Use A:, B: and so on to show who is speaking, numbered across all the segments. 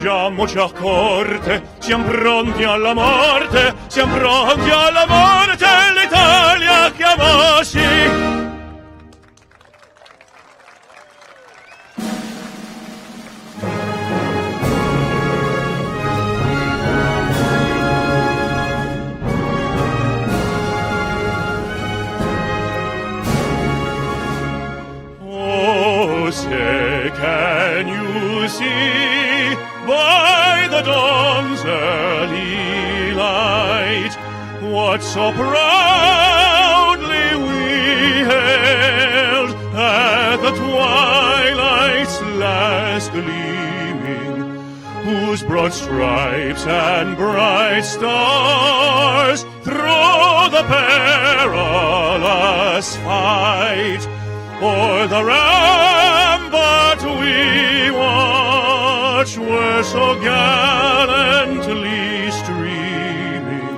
A: Siamoci a corte, siamo pronti alla morte, l'Italia chiamasci. Can you see by the dawn's early light what so proudly we hailed at the twilight's last gleaming, whose broad stripes and bright stars through the perilous fight o'er the rampart we watch were so gallantly streaming,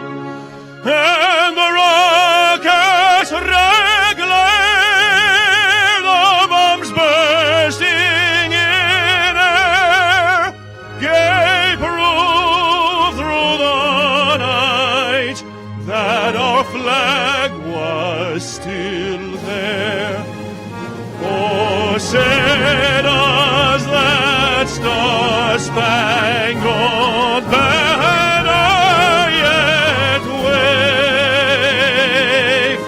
A: and the rockets regular, the bombs bursting in air, gave proof through the night that our flag was still there. Oh, say does that star-spangled banner yet wave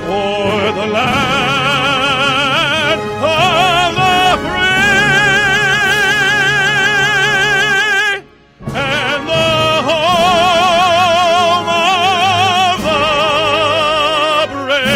A: o'er the land of the free and the home of the brave?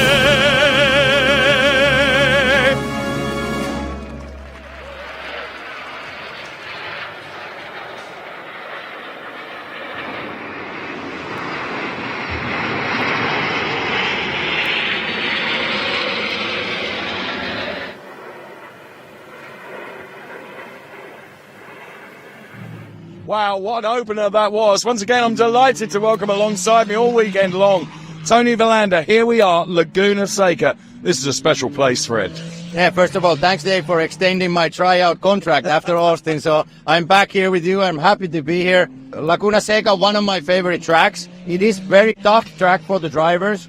B: Wow, what an opener that was. Once again, I'm delighted to welcome alongside me all weekend long Tony Villander. Here we are, Laguna Seca. This is a special place, Fred.
C: Yeah, first of all, thanks, Dave, for extending my tryout contract after Austin. So I'm back here with you. I'm happy to be here. Laguna Seca, one of my favorite tracks. It is very tough track for the drivers.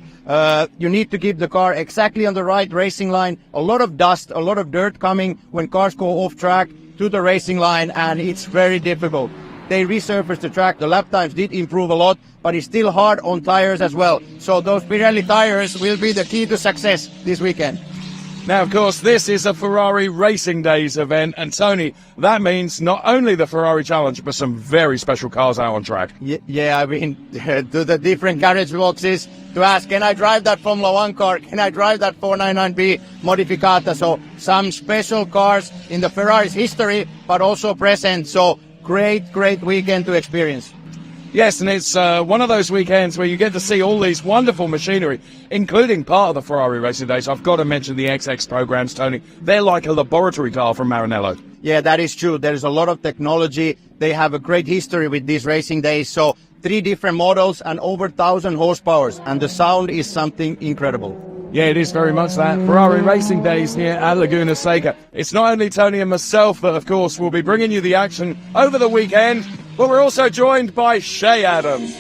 C: You need to keep the car exactly on the right racing line. A lot of dust, a lot of dirt coming when cars go off track to the racing line, and it's very difficult. They resurfaced the track. The lap times did improve a lot, but it's still hard on tires as well. So those Pirelli tires will be the key to success this weekend.
B: Now, of course, this is a Ferrari Racing Days event, and Tony, that means not only the Ferrari Challenge, but some very special cars out on track.
C: Yeah, I mean, to the different garage boxes to ask, can I drive that Formula 1 car? Can I drive that 499B Modificata? So some special cars in the Ferrari's history, but also present. So great weekend to experience.
B: Yes, and it's one of those weekends where you get to see all these wonderful machinery, including part of the Ferrari Racing Days. I've got to mention the XX programs, Tony. They're like a laboratory car from Maranello.
C: Yeah, that is true. There's a lot of technology. They have a great history with these racing days. So 3 different models and over 1,000 horsepower. And the sound is something incredible.
B: Yeah, it is very much that. Ferrari Racing Days here at Laguna Seca. It's not only Tony and myself that, of course, will be bringing you the action over the weekend, but we're also joined by Shay Adams.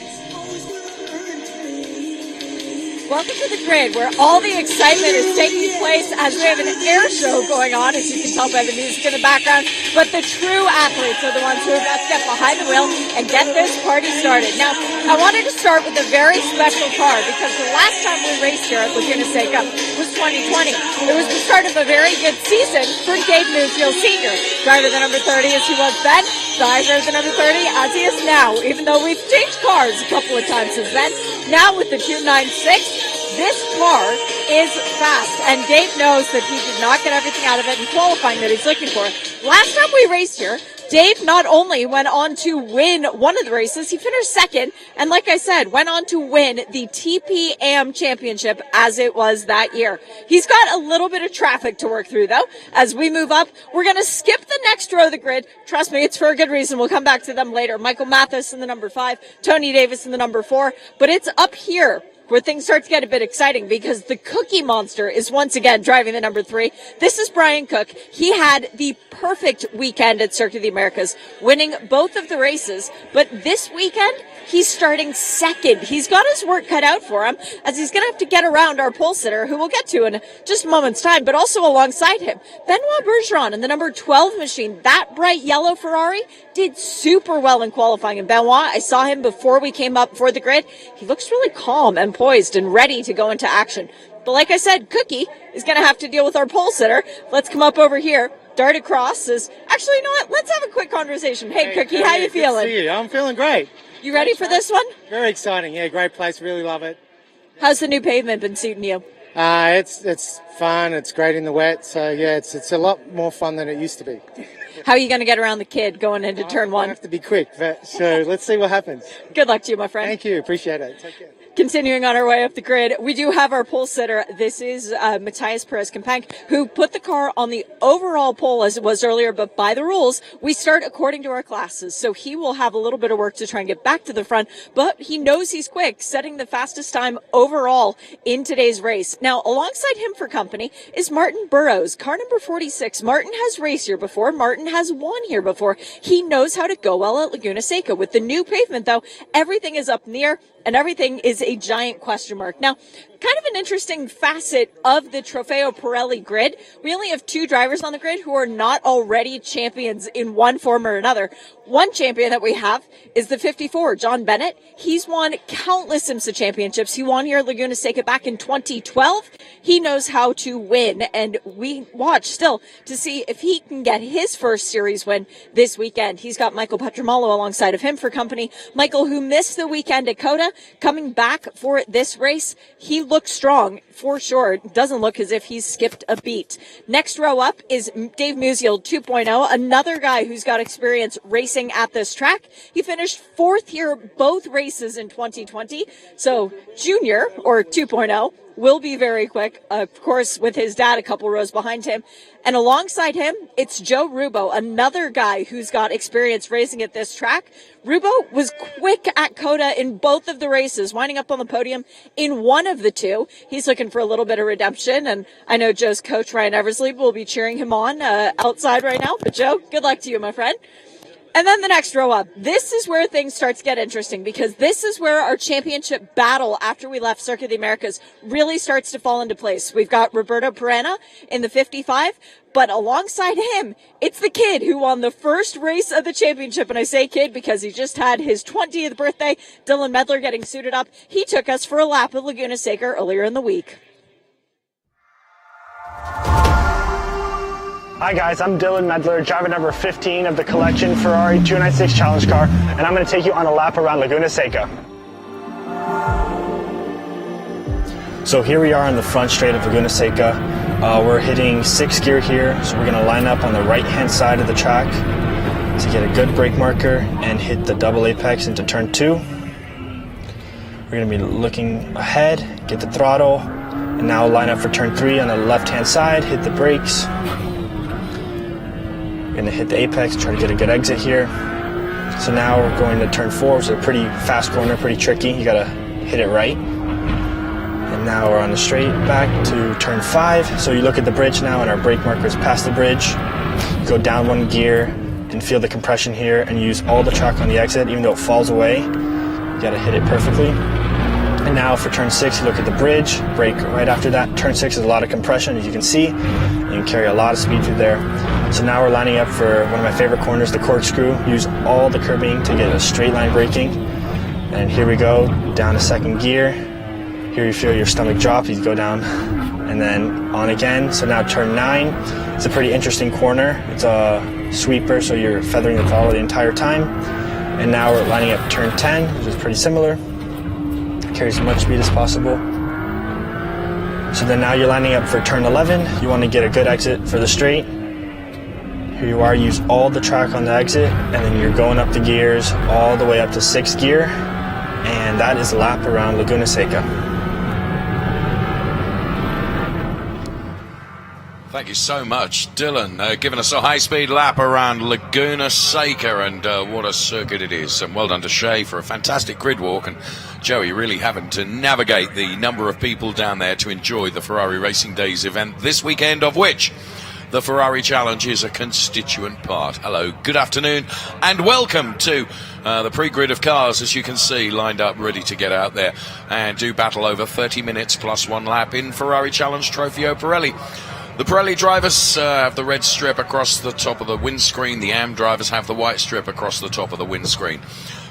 D: Welcome to the grid, where all the excitement is taking place as we have an air show going on, as you can tell by the music in the background. But the true athletes are the ones who are about to get behind the wheel and get this party started. Now, I wanted to start with a very special car, because the last time we raced here at Laguna Seca was 2020. It was the start of a very good season for Gabe Newfield Sr., driver the number 30 as he was then, driver the number 30 as he is now, even though we've changed cars a couple of times since then. Now with the 296, this car is fast, and Dave knows that he did not get everything out of it in qualifying that he's looking for. Last time we raced here, Dave not only went on to win one of the races, he finished second, and like I said, went on to win the TPAM championship as it was that year. He's got a little bit of traffic to work through, though. As we move up, we're going to skip the next row of the grid. Trust me, it's for a good reason. We'll come back to them later. Michael Mathis in the number 5, Tony Davis in the number 4, but it's up here where things start to get a bit exciting because the Cookie Monster is once again driving the number 3. This is Brian Cook. He had the perfect weekend at Circuit of the Americas, winning both of the races, but this weekend, he's starting second. He's got his work cut out for him, as he's going to have to get around our pole sitter, who we'll get to in just a moment's time, but also alongside him, Benoit Bergeron in the number 12 machine. That bright yellow Ferrari did super well in qualifying. And Benoit, I saw him before we came up for the grid. He looks really calm and poised and ready to go into action. But like I said, Cookie is going to have to deal with our pole sitter. Let's come up over here. Dart across is actually, you know what? Let's have a quick conversation. Hey, Cookie, how you feeling?
E: Good to see you. I'm feeling great.
D: You ready for this one?
E: Very exciting. Yeah, great place. Really love it.
D: How's the new pavement been suiting you?
E: It's fun. It's great in the wet. So yeah, it's a lot more fun than it used to be.
D: How are you going to get around the kid going into turn 1?
E: I have to be quick, but so let's see what happens.
D: Good luck to you, my friend.
E: Thank you. Appreciate it. Take care.
D: Continuing on our way up the grid, we do have our pole sitter. This is Matthias Perez-Companc, who put the car on the overall pole as it was earlier, but by the rules, we start according to our classes. So he will have a little bit of work to try and get back to the front, but he knows he's quick, setting the fastest time overall in today's race. Now, alongside him for company is Martin Burrows, car number 46. Martin has raced here before. Martin has won here before. He knows how to go well at Laguna Seca. With the new pavement, though, everything is up in the air, and everything is a giant question mark. Now, kind of an interesting facet of the Trofeo Pirelli grid. We only have 2 drivers on the grid who are not already champions in one form or another. One champion that we have is the 54, John Bennett. He's won countless IMSA championships. He won here at Laguna Seca back in 2012. He knows how to win, and we watch still to see if he can get his first series win this weekend. He's got Michael Petromalo alongside of him for company. Michael, who missed the weekend at COTA, coming back for this race. He looks strong for sure. It doesn't look as if he's skipped a beat. Next row up is Dave Musial 2.0, another guy who's got experience racing at this track. He finished 4th here both races in 2020. So Junior, or 2.0, will be very quick, of course, with his dad a couple rows behind him. And alongside him, it's Joe Rubo, another guy who's got experience racing at this track. Rubo was quick at COTA in both of the races, winding up on the podium in one of the 2. He's looking for a little bit of redemption, and I know Joe's coach, Ryan Eversley, will be cheering him on outside right now. But Joe, good luck to you, my friend. And then the next row up, this is where things start to get interesting, because this is where our championship battle after we left Circuit of the Americas really starts to fall into place. We've got Roberto Perena in the 55, but alongside him, it's the kid who won the first race of the championship. And I say kid because he just had his 20th birthday, Dylan Medler, getting suited up. He took us for a lap at Laguna Seca earlier in the week.
F: Hi guys, I'm Dylan Medler, driver number 15 of the collection Ferrari 296 Challenge car, and I'm going to take you on a lap around Laguna Seca. So here we are on the front straight of Laguna Seca. We're hitting 6th gear here, so we're going to line up on the right-hand side of the track to get a good brake marker and hit the double apex into turn 2. We're going to be looking ahead, get the throttle, and now line up for turn 3 on the left-hand side, hit the brakes. Going to hit the apex, try to get a good exit here. So now we're going to turn 4, which is a pretty fast corner, pretty tricky. You got to hit it right. And now we're on the straight back to turn 5. So you look at the bridge now, and our brake marker is past the bridge. You go down 1 gear and feel the compression here, and use all the track on the exit, even though it falls away. You got to hit it perfectly. And now for turn 6, you look at the bridge, brake right after that. Turn 6 is a lot of compression, as you can see. You can carry a lot of speed through there. So now we're lining up for one of my favorite corners, the corkscrew. Use all the curbing to get a straight line braking. And here we go, down to 2nd gear. Here you feel your stomach drop, you go down and then on again. So now turn 9, it's a pretty interesting corner. It's a sweeper, so you're feathering the throttle the entire time. And now we're lining up turn 10, which is pretty similar. Carry as much speed as possible. So then now you're lining up for turn 11. You want to get a good exit for the straight. Here you are, use all the track on the exit, and then you're going up the gears all the way up to 6th gear, and that is a lap around Laguna Seca.
G: Thank you so much, Dylan, giving us a high-speed lap around Laguna Seca, and what a circuit it is. And well done to Shay for a fantastic grid walk, and Joey really having to navigate the number of people down there to enjoy the Ferrari Racing Days event this weekend, of which the Ferrari Challenge is a constituent part. Hello, good afternoon, and welcome to the pre-grid of cars, as you can see, lined up, ready to get out there and do battle over 30 minutes plus one lap in Ferrari Challenge Trofeo Pirelli. The Pirelli drivers have the red strip across the top of the windscreen. The AM drivers have the white strip across the top of the windscreen.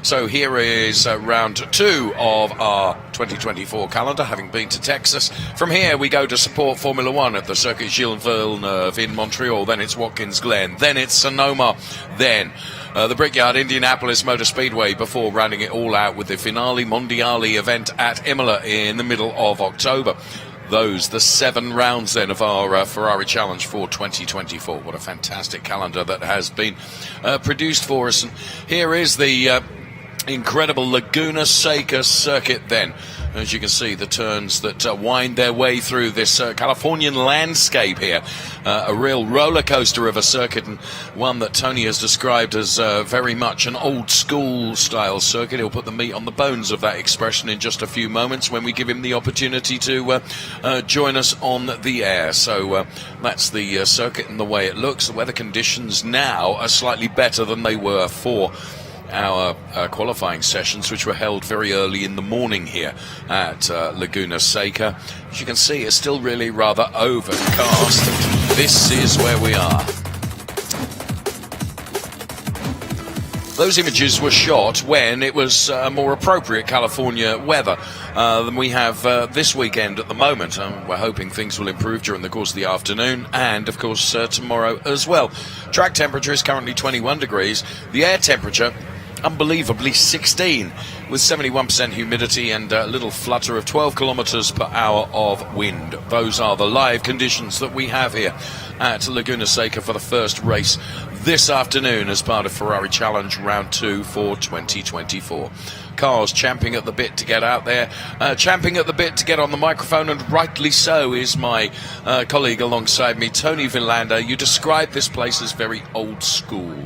G: So here is round 2 of our 2024 calendar, having been to Texas. From here, we go to support Formula One at the Circuit Gilles Villeneuve in Montreal. Then it's Watkins Glen. Then it's Sonoma. Then the Brickyard Indianapolis Motor Speedway, before rounding it all out with the Finale Mondiale event at Imola in the middle of October. Those, the 7 rounds then of our Ferrari Challenge for 2024. What a fantastic calendar that has been produced for us. And here is the incredible Laguna Seca circuit then. As you can see, the turns that wind their way through this Californian landscape here. A real roller coaster of a circuit, and one that Tony has described as very much an old school style circuit. He'll put the meat on the bones of that expression in just a few moments when we give him the opportunity to join us on the air. So that's the circuit and the way it looks. The weather conditions now are slightly better than they were for our qualifying sessions, which were held very early in the morning here at Laguna Seca. As you can see, it's still really rather overcast. This is where we are. Those images were shot when it was more appropriate California weather than we have this weekend at the moment. We're hoping things will improve during the course of the afternoon and, of course, tomorrow as well. Track temperature is currently 21 degrees. The air temperature, unbelievably 16, with 71% humidity and a little flutter of 12 kilometers per hour of wind. Those are the live conditions that we have here at Laguna Seca for the first race this afternoon as part of Ferrari Challenge Round 2 for 2024. Cars champing at the bit to get out there, champing at the bit to get on the microphone, and rightly so is my colleague alongside me, Tony Villander. You described this place as very old school.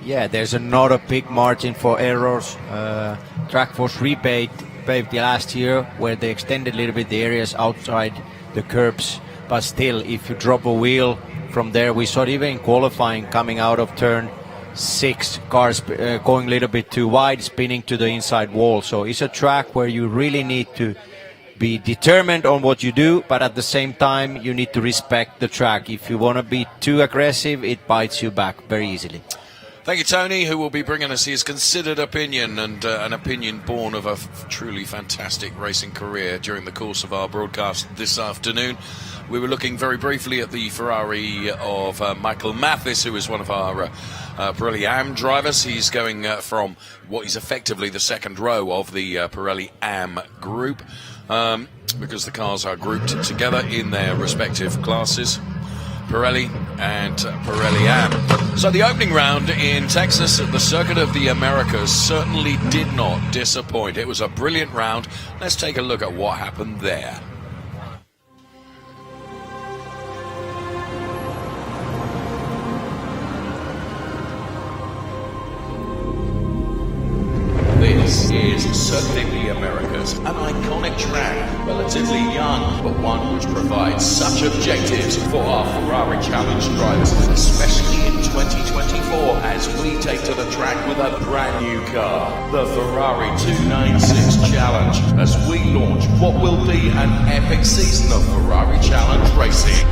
H: Yeah, there's not a big margin for errors. Track was repaved the last year, where they extended a little bit the areas outside the curbs. But still, if you drop a wheel from there, we saw it even in qualifying, coming out of turn 6, cars going a little bit too wide, spinning to the inside wall. So it's a track where you really need to be determined on what you do, but at the same time, you need to respect the track. If you want to be too aggressive, it bites you back very easily.
G: Thank you, Tony, who will be bringing us his considered opinion, and an opinion born of a truly fantastic racing career during the course of our broadcast this afternoon. We were looking very briefly at the Ferrari of Michael Mathis, who is one of our Pirelli AM drivers. He's going from what is effectively the second row of the Pirelli AM group, because the cars are grouped together in their respective classes. Pirelli and Pirelli AM. So the opening round in Texas at the Circuit of the Americas certainly did not disappoint. It was a brilliant round. Let's take a look at what happened there. This is Circuit of the Americas, an iconic track, relatively young, but one which provides such objectives for our Ferrari Challenge drivers, especially in 2024 as we take to the track with a brand new car, the Ferrari 296 Challenge, as we launch what will be an epic season of Ferrari Challenge racing.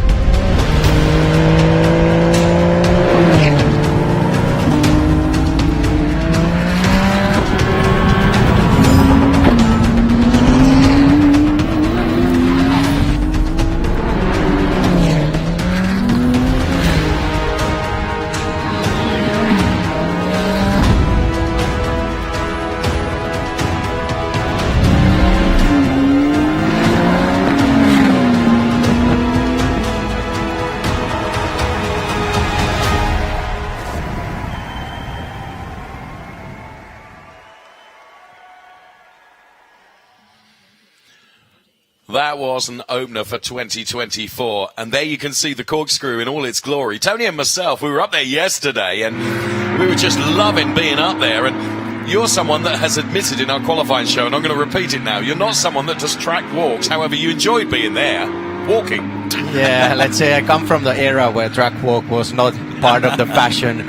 G: That was an opener for 2024. And there you can see the corkscrew in all its glory. Tony and myself, we were up there yesterday and we were just loving being up there. And you're someone that has admitted in our qualifying show, and I'm going to repeat it now, you're not someone that does track walks. However, you enjoyed being there, walking.
H: Yeah, let's say I come from the era where track walk was not part of the fashion.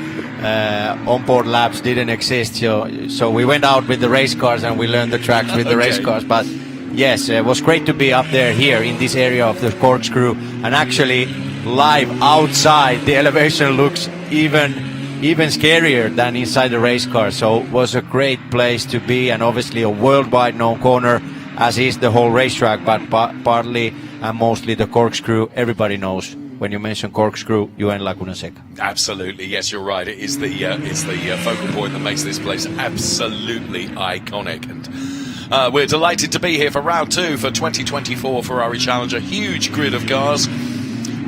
H: Onboard laps didn't exist, so we went out with the race cars and we learned the tracks with the race cars. But yes, it was great to be up there here in this area of the corkscrew, and actually live outside the elevation looks even scarier than inside the race car. So it was a great place to be, and obviously a worldwide known corner, as is the whole racetrack, but partly and mostly the corkscrew. Everybody knows when you mention corkscrew, you're in Laguna Seca.
G: Absolutely, yes, you're right. It is the focal point that makes this place absolutely iconic. And we're delighted to be here for round 2 for 2024 Ferrari Challenger. Huge grid of cars.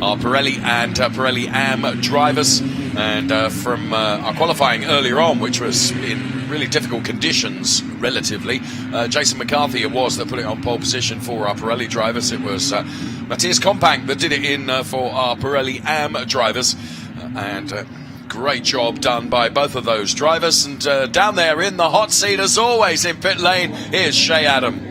G: Our Pirelli and Pirelli AM drivers. And from our qualifying earlier on, which was in really difficult conditions, relatively, Jason McCarthy it was that put it on pole position for our Pirelli drivers. It was Matthias Kompank that did it in for our Pirelli AM drivers. And great job done by both of those drivers. And down there in the hot seat, as always, in pit lane, here's Shea Adam.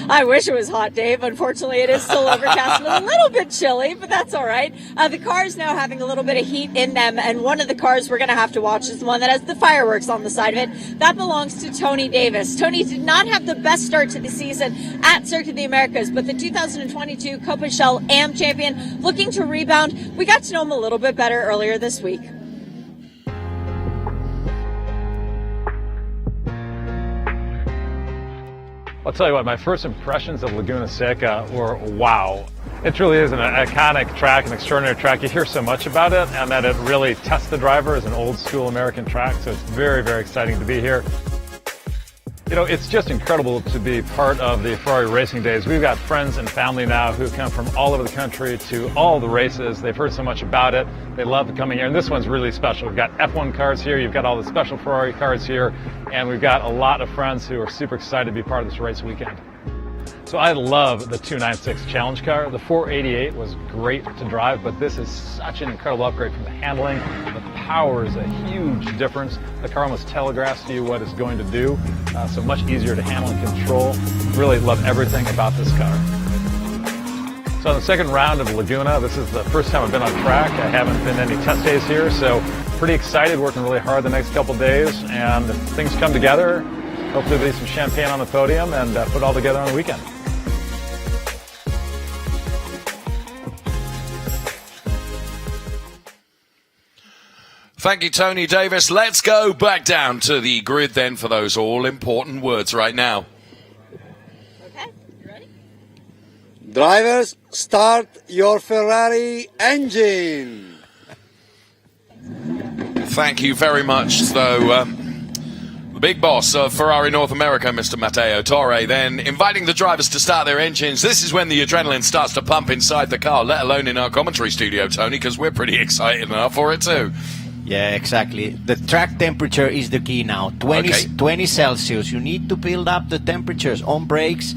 D: I wish it was hot, Dave. Unfortunately, it is still overcast and a little bit chilly, but that's all right. The car's now having a little bit of heat in them, and one of the cars we're going to have to watch is the one that has the fireworks on the side of it. That belongs to Tony Davis. Tony did not have the best start to the season at Circuit of the Americas, but the 2022 Copa Shell AM champion looking to rebound. We got to know him a little bit better earlier this week.
I: I'll tell you what, my first impressions of Laguna Seca were wow. It truly is an iconic track, an extraordinary track. You hear so much about it, and that it really tests the driver as an old school American track, so it's very, very exciting to be here. You know, it's just incredible to be part of the Ferrari racing days. We've got friends and family now who come from all over the country to all the races. They've heard so much about it. They love coming here, and this one's really special. We've got F1 cars here, you've got all the special Ferrari cars here, and we've got a lot of friends who are super excited to be part of this race weekend. So I love the 296 Challenge car. The 488 was great to drive, but this is such an incredible upgrade from the handling. The power is a huge difference. The car almost telegraphs to you what it's going to do, so much easier to handle and control. Really love everything about this car. So in the second round of Laguna, this is the first time I've been on track. I haven't been any test days here, so pretty excited, working really hard the next couple days, and if things come together, hopefully there'll be some champagne on the podium and put it all together on the weekend.
G: Thank you, Tony Davis. Let's go back down to the grid then for those all-important words right now.
D: Okay, you ready?
J: Drivers, start your Ferrari engine.
G: Thank you very much. So, the big boss of Ferrari North America, Mr. Matteo Torre, then inviting the drivers to start their engines. This is when the adrenaline starts to pump inside the car, let alone in our commentary studio, Tony, because we're pretty excited enough for it too.
H: Yeah, exactly. The track temperature is the key now. 20 Celsius. You need to build up the temperatures on brakes,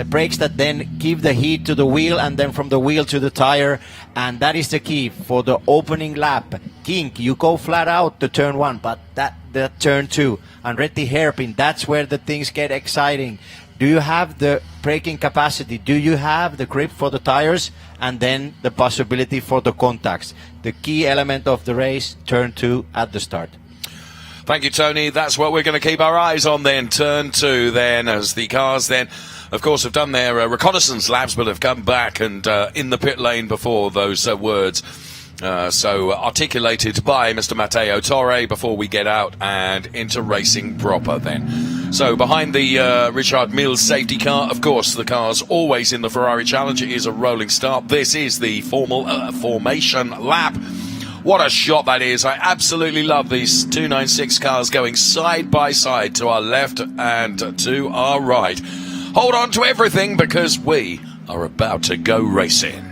H: brakes that then give the heat to the wheel, and then from the wheel to the tire. And that is the key for the opening lap. Kink, you go flat out to turn 1, but that turn 2. And at the hairpin, that's where the things get exciting. Do you have the braking capacity? Do you have the grip for the tires? And then the possibility for the contacts. The key element of the race, turn 2 at the start.
G: Thank you, Tony. That's what we're going to keep our eyes on then. Turn 2 then, as the cars then, of course, have done their reconnaissance laps, but have come back and in the pit lane before those words. So articulated by Mr. Matteo Torre before we get out and into racing proper then. So behind the Richard Mills safety car, of course, the car's always in the Ferrari Challenge. It is a rolling start. This is the formal formation lap. What a shot that is. I absolutely love these 296 cars going side by side to our left and to our right. Hold on to everything because we are about to go racing.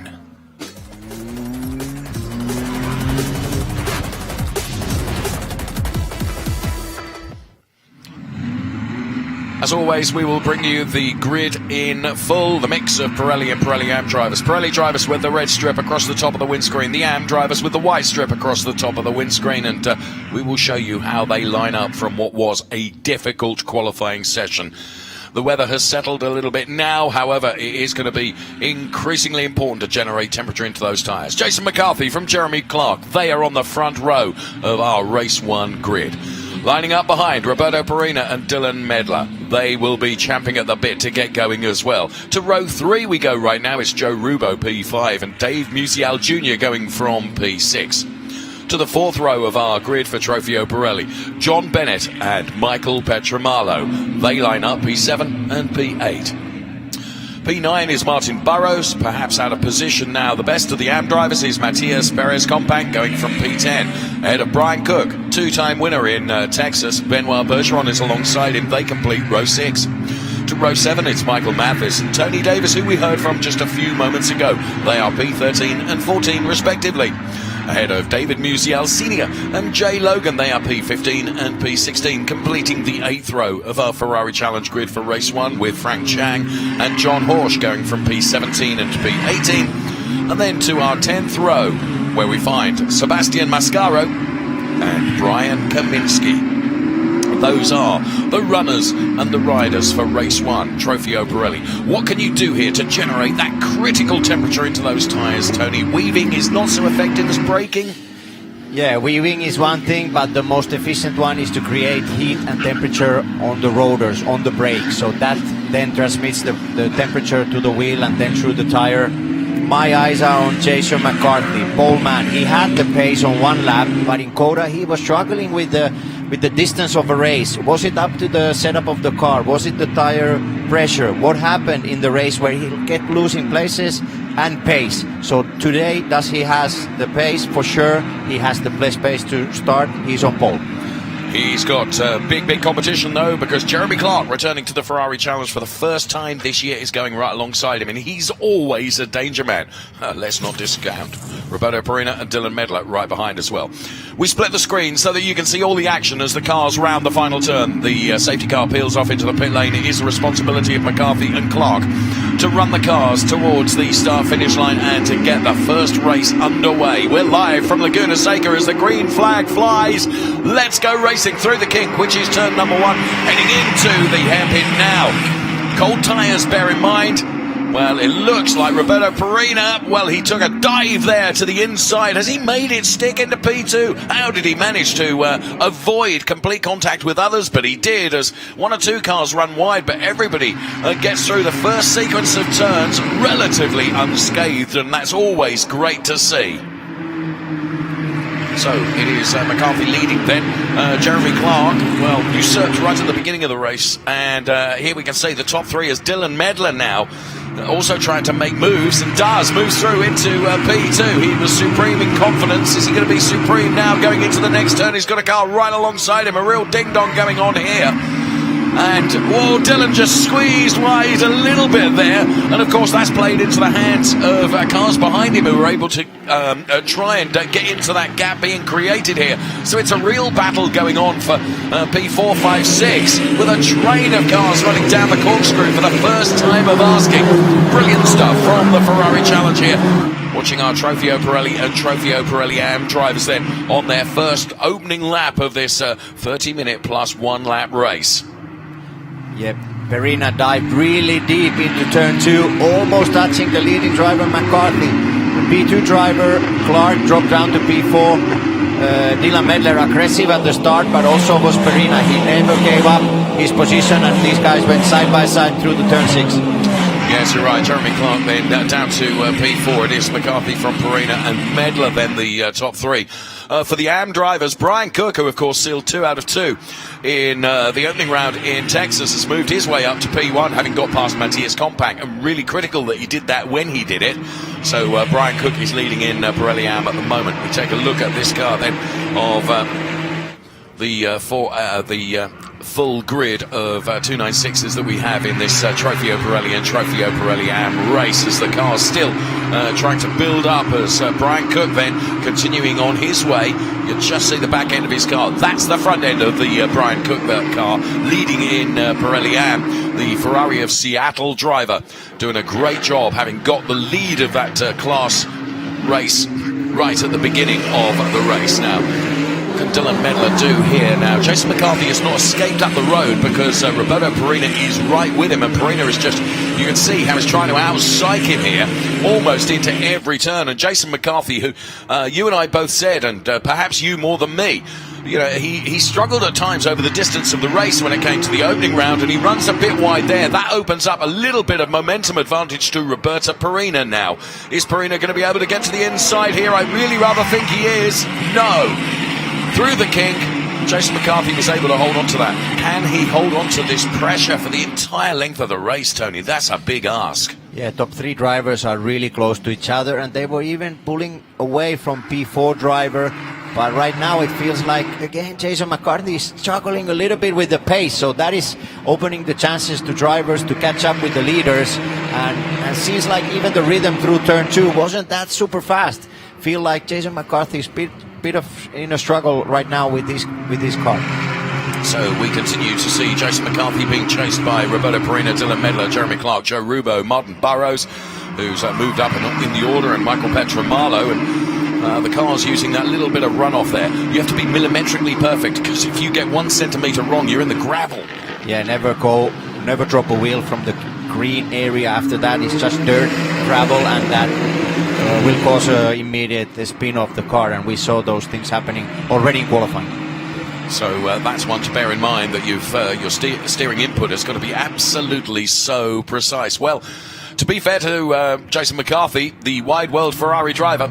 G: As always, we will bring you the grid in full, the mix of Pirelli and Pirelli Am drivers. Pirelli drivers with the red strip across the top of the windscreen, the Am drivers with the white strip across the top of the windscreen, and we will show you how they line up from what was a difficult qualifying session. The weather has settled a little bit now, however, it is going to be increasingly important to generate temperature into those tyres. Jason McCarthy from Jeremy Clark, they are on the front row of our Race 1 grid. Lining up behind, Roberto Perina and Dylan Medler. They will be champing at the bit to get going as well. To row 3 we go right now. It's Joe Rubo, P5, and Dave Musial Jr. going from P6. To the 4th row of our grid for Trofeo Pirelli, John Bennett and Michael Petramalo. They line up P7 and P8. P9 is Martin Burrows, perhaps out of position now. The best of the Am drivers is Matias Perez Companc going from P10, ahead of Brian Cook, 2-time winner in Texas. Benoit Bergeron is alongside him. They complete row 6. To row 7, it's Michael Mathis and Tony Davis, who we heard from just a few moments ago. They are P13 and 14 respectively. Ahead of David Musial Sr. and Jay Logan, they are P15 and P16, completing the 8th row of our Ferrari Challenge grid for Race 1 with Frank Chang and John Horsch going from P17 and P18. And then to our 10th row, where we find Sebastian Mascaro and Brian Kaminsky. Those are the runners and the riders for Race 1, Trofeo Pirelli. What can you do here to generate that critical temperature into those tyres, Tony? Weaving is not so effective as braking?
H: Yeah, weaving is one thing, but the most efficient one is to create heat and temperature on the rotors, on the brakes. So that then transmits the temperature to the wheel and then through the tire. My eyes are on Jason McCarthy, pole man. He had the pace on one lap, but in Coda he was struggling with the distance of a race. Was it up to the setup of the car? Was it the tire pressure? What happened in the race where he kept losing places and pace? So today, does he has the pace? For sure, he has the best pace to start. He's on pole.
G: He's got big competition, though, because Jeremy Clark, returning to the Ferrari Challenge for the first time this year, is going right alongside him, and he's always a danger man. Let's not discount Roberto Perina and Dylan Medler right behind as well. We split the screen so that you can see all the action as the cars round the final turn. The safety car peels off into the pit lane. It is the responsibility of McCarthy and Clark to run the cars towards the start-finish line and to get the first race underway. We're live from Laguna Seca as the green flag flies. Let's go racing through the kink, which is turn number 1, heading into the hairpin now. Cold tyres, bear in mind. Well, it looks like Roberto Perina, well, he took a dive there to the inside. Has he made it stick into P2? How did he manage to avoid complete contact with others? But he did, as 1 or 2 cars run wide, but everybody gets through the first sequence of turns relatively unscathed, and that's always great to see. So it is McCarthy leading then. Jeremy Clark, well, usurped right at the beginning of the race. And here we can see the top 3 is Dylan Medler now, also trying to make moves, and moves through into P2. He was supreme in confidence. Is he going to be supreme now going into the next turn? He's got a car right alongside him. A real ding-dong going on here. And, whoa, Dylan just squeezed wide a little bit there. And, of course, that's played into the hands of cars behind him who were able to try and get into that gap being created here. So it's a real battle going on for P4, 5, 6 with a train of cars running down the corkscrew for the first time of asking. Brilliant stuff from the Ferrari Challenge here. Watching our Trofeo Pirelli and Trofeo Pirelli Am drivers then on their first opening lap of this 30-minute plus 1 lap race.
H: Yep, Perina dived really deep into turn 2, almost touching the leading driver McCarthy. The P2 driver Clark dropped down to P4. Dylan Medler aggressive at the start, but also was Perina. He never gave up his position, and these guys went side by side through the turn 6.
G: Yes, you're right. Jeremy Clark then down to P4. It is McCarthy from Perina and Medler then the top 3. For the Am drivers, Brian Cook, who of course sealed 2 out of 2 in the opening round in Texas, has moved his way up to P1, having got past Matias Companc, and really critical that he did that when he did it. So Brian Cook is leading in Pirelli Am at the moment. We take a look at this car then of the full grid of 296s that we have in this Trofeo Pirelli and Trofeo Pirelli Am race, as the car's still trying to build up, as Brian Cook then continuing on his way. You just see the back end of his car. That's the front end of the Brian Cook car, leading in Pirelli Am, the Ferrari of Seattle driver, doing a great job, having got the lead of that class race right at the beginning of the race. Now, what can Dylan Medler do here? Now, Jason McCarthy has not escaped up the road because Roberto Perina is right with him, and Perina is just, you can see how he's trying to out-psych him here, almost into every turn. And Jason McCarthy, who you and I both said, and perhaps you more than me, you know, he struggled at times over the distance of the race when it came to the opening round, and he runs a bit wide there. That opens up a little bit of momentum advantage to Roberto Perina now. Is Perina going to be able to get to the inside here? I really rather think he is. No. Through the kink, Jason McCarthy was able to hold on to that. Can he hold on to this pressure for the entire length of the race, Tony? That's a big ask.
H: Yeah, top three drivers are really close to each other, and they were even pulling away from P4 driver. But right now it feels like, again, Jason McCarthy is struggling a little bit with the pace. So that is opening the chances to drivers to catch up with the leaders. And seems like even the rhythm through turn 2 wasn't that super fast. Feel like Jason McCarthy is bit of in a struggle right now with this car.
G: So we continue to see Jason McCarthy being chased by Roberto Perina, Dylan Medler, Jeremy Clark, Joe Rubo, Martin Burrows, who's moved up in the order, and Michael Petramalo. And the car's using that little bit of runoff there. You have to be millimetrically perfect, because if you get 1 centimetre wrong, you're in the gravel.
H: Yeah, never drop a wheel from the green area. After that, it's just dirt, gravel, and that will cause an immediate spin off the car, and we saw those things happening already in qualifying.
G: So that's one to bear in mind, that your steering input has got to be absolutely so precise. Well, to be fair to Jason McCarthy, the wide world Ferrari driver,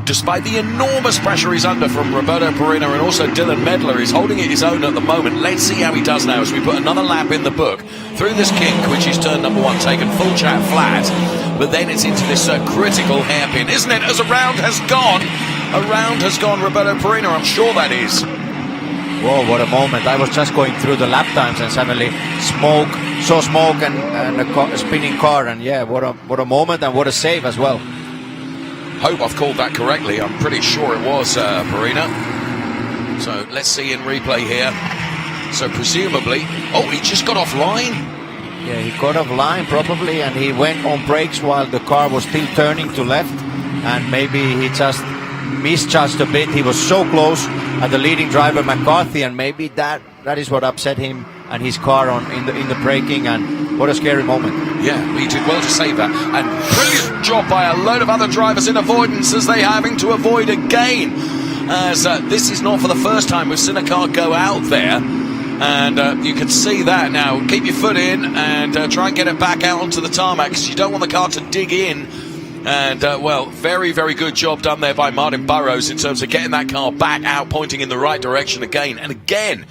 G: despite the enormous pressure he's under from Roberto Perina and also Dylan Medler, is holding it his own at the moment. Let's see how he does now as we put another lap in the book through this kink, which is turn number 1, taken full chat flat, but then it's into this critical hairpin, isn't it? As a round has gone, Roberto Perina, I'm sure that is.
H: Whoa, what a moment. I was just going through the lap times and suddenly saw smoke and a spinning car, and yeah, what a moment, and what a save as well.
G: Hope I've called that correctly. I'm pretty sure it was Perina. So let's see in replay here. So presumably, he just got offline.
H: Yeah, he got off line probably, and he went on brakes while the car was still turning to left, and maybe he just misjudged a bit. He was so close at the leading driver McCarthy, and maybe that is what upset him and his car in the braking, and what a scary moment.
G: Yeah, he did well to save that, and brilliant job by a load of other drivers in avoidance, as they having to avoid again, as this is not for the first time we've seen a car go out there. And you can see that now. Keep your foot in and try and get it back out onto the tarmac, because you don't want the car to dig in. And, very, very good job done there by Martin Burrows in terms of getting that car back out, pointing in the right direction again. And again,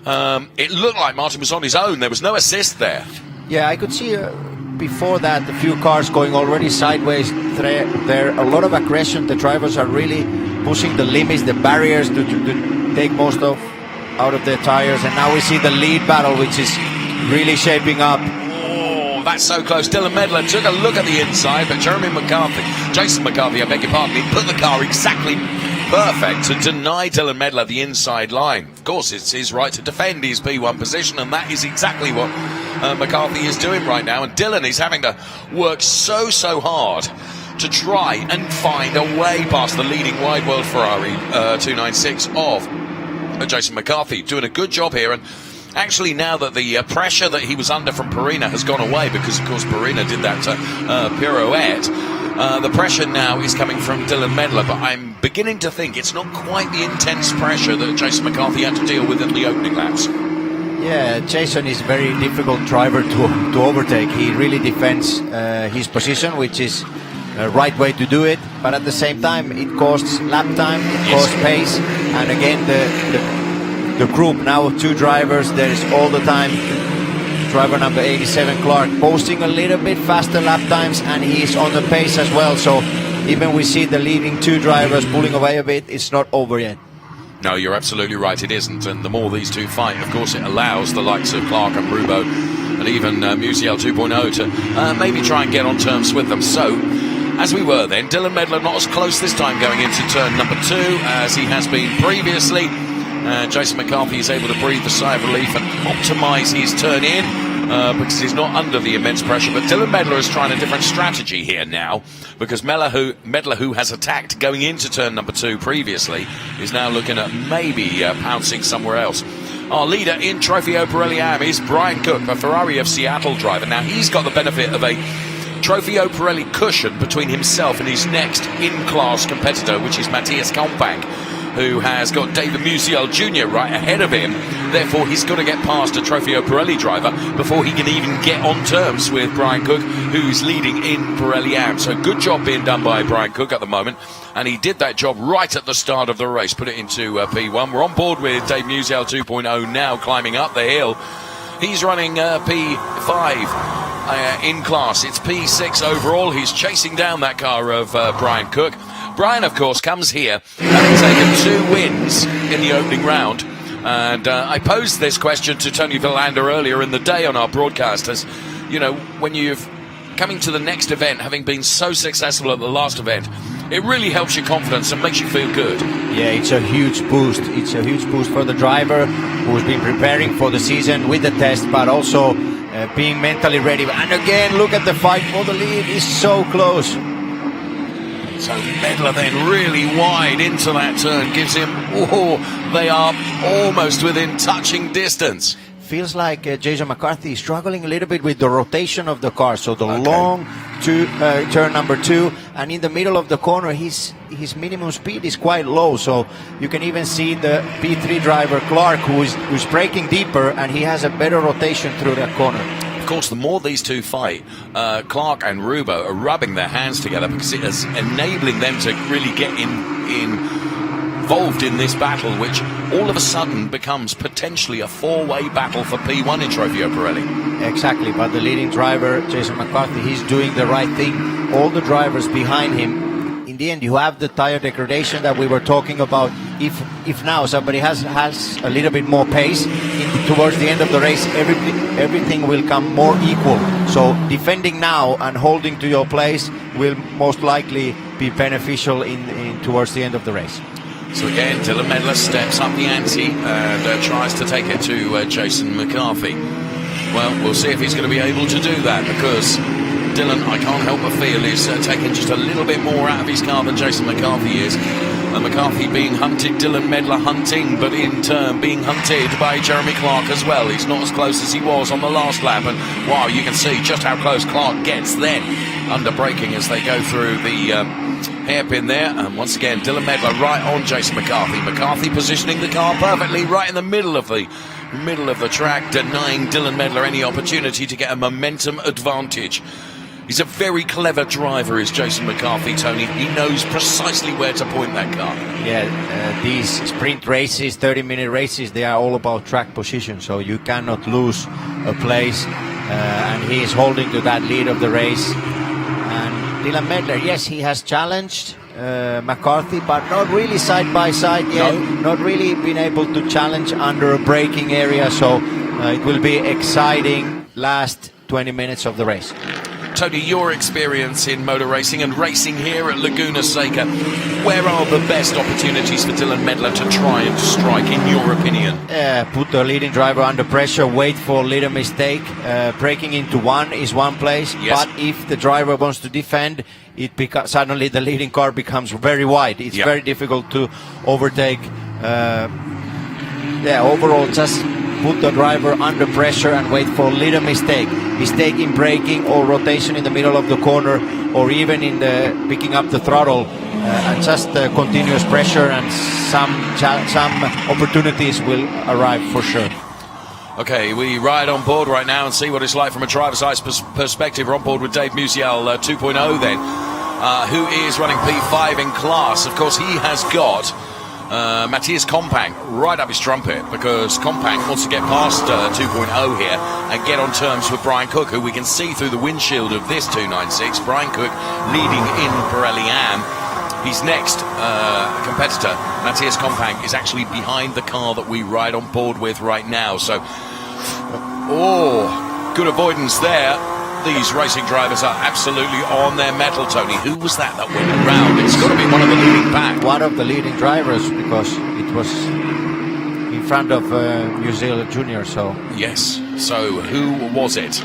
G: it looked like Martin was on his own. There was no assist there.
H: Yeah, I could see before that a few cars going already sideways there. A lot of aggression. The drivers are really pushing the limits, the barriers to take most out of their tires, and now we see the lead battle, which is really shaping up.
G: Oh, that's so close. Dylan Medler took a look at the inside, but Jason McCarthy, I beg your pardon, he put the car exactly perfect to deny Dylan Medler the inside line. Of course, it's his right to defend his P1 position, and that is exactly what McCarthy is doing right now. And Dylan is having to work so hard to try and find a way past the leading wide world Ferrari 296 of Jason McCarthy, doing a good job here. And actually, now that the pressure that he was under from Perina has gone away, because of course Perina did that pirouette, the pressure now is coming from Dylan Medler. But I'm beginning to think it's not quite the intense pressure that Jason McCarthy had to deal with in the opening laps.
H: Yeah, Jason is a very difficult driver to overtake. He really defends his position, which is the right way to do it, but at the same time it costs lap time, it costs pace, and again the group now of 2 drivers, there is all the time driver number 87 Clark posting a little bit faster lap times, and he's on the pace as well. So even we see the leading 2 drivers pulling away a bit, it's not over yet.
G: No, you're absolutely right, it isn't. And the more these two fight, of course, it allows the likes of Clark and Rubo and even Musial 2.0 to maybe try and get on terms with them. So, as we were then, Dylan Medler not as close this time going into turn number 2 as he has been previously. Jason McCarthy is able to breathe a sigh of relief and optimise his turn in because he's not under the immense pressure. But Dylan Medler is trying a different strategy here now, because Medler, who has attacked going into turn number 2 previously, is now looking at maybe pouncing somewhere else. Our leader in Trofeo Pirelli Am is Brian Cook, the Ferrari of Seattle driver. Now, he's got the benefit of a Trofeo Pirelli cushion between himself and his next in-class competitor, which is Matthias Kompang, who has got David Musial Jr. right ahead of him. Therefore, he's got to get past a Trofeo Pirelli driver before he can even get on terms with Brian Cook, who's leading in Pirelli Am. So good job being done by Brian Cook at the moment, and he did that job right at the start of the race, put it into P1. We're on board with Dave Musial 2.0 now, climbing up the hill. He's running P5 in class. It's P6 overall. He's chasing down that car of Brian Cook. Brian, of course, comes here having taken 2 wins in the opening round. And I posed this question to Tony Villander earlier in the day on our broadcast, as, you know, when you've coming to the next event, having been so successful at the last event, it really helps your confidence and makes you feel good.
H: Yeah, it's a huge boost. It's a huge boost for the driver who's been preparing for the season with the test, but also being mentally ready. And again, look at the fight for the lead. It's so close.
G: So Medler then really wide into that turn, gives him, they are almost within touching distance.
H: Feels like Jason McCarthy is struggling a little bit with the rotation of the car. So the long turn number 2, and in the middle of the corner, his minimum speed is quite low. So you can even see the P3 driver Clark, who's braking deeper, and he has a better rotation through that corner.
G: Of course, the more these two fight, Clark and Rubo are rubbing their hands together because it is enabling them to really get involved in this battle, which all of a sudden becomes potentially a 4-way battle for P1 in Trofeo Pirelli.
H: Exactly, but the leading driver, Jason McCarthy, he's doing the right thing. All the drivers behind him. In the end, you have the tire degradation that we were talking about. If now somebody has a little bit more pace towards the end of the race, everything will come more equal. So defending now and holding to your place will most likely be beneficial in towards the end of the race.
G: So again, Dylan Medler steps up the ante and tries to take it to Jason McCarthy. Well, we'll see if he's going to be able to do that, because Dylan, I can't help but feel, is taking just a little bit more out of his car than Jason McCarthy is. And McCarthy being hunted, Dylan Medler hunting, but in turn being hunted by Jeremy Clark as well. He's not as close as he was on the last lap, and wow, you can see just how close Clark gets then under braking as they go through the hairpin there. And once again, Dylan Medler right on Jason McCarthy. McCarthy positioning the car perfectly right in the middle of the track, denying Dylan Medler any opportunity to get a momentum advantage. He's a very clever driver, is Jason McCarthy, Tony. He knows precisely where to point that car.
H: Yeah, these sprint races, 30-minute races, they are all about track position, so you cannot lose a place. And he is holding to that lead of the race. And Dylan Medler, yes, he has challenged McCarthy, but not really side by side yet. No. Not really been able to challenge under a braking area, so it will be exciting last 20 minutes of the race.
G: Tony, your experience in motor racing and racing here at Laguna Seca, where are the best opportunities for Dylan Medler to try and strike, in your opinion?
H: Put the leading driver under pressure, wait for a little mistake. Breaking into one is one place, yes. But if the driver wants to defend, suddenly the leading car becomes very wide. It's very difficult to overtake. Overall, just put the driver under pressure and wait for a little mistake in braking or rotation in the middle of the corner, or even in the picking up the throttle, and just continuous pressure, and some opportunities will arrive for sure.
G: Okay, we ride on board right now and see what it's like from a driver's eyes perspective. We're on board with Dave Musial 2.0 then, who is running P5 in class. Of course, he has got Matthias Kompang right up his trumpet, because Kompang wants to get past 2.0 here and get on terms with Brian Cook, who we can see through the windshield of this 296. Brian Cook leading in Pirelli Am. His next competitor, Matthias Kompang, is actually behind the car that we ride on board with right now. So, good avoidance there. These racing drivers are absolutely on their mettle, Tony. Who was that went around? It's got to be one of the leading pack.
H: One of the leading drivers, because it was in front of New Zealand Junior. So
G: yes. So who was it?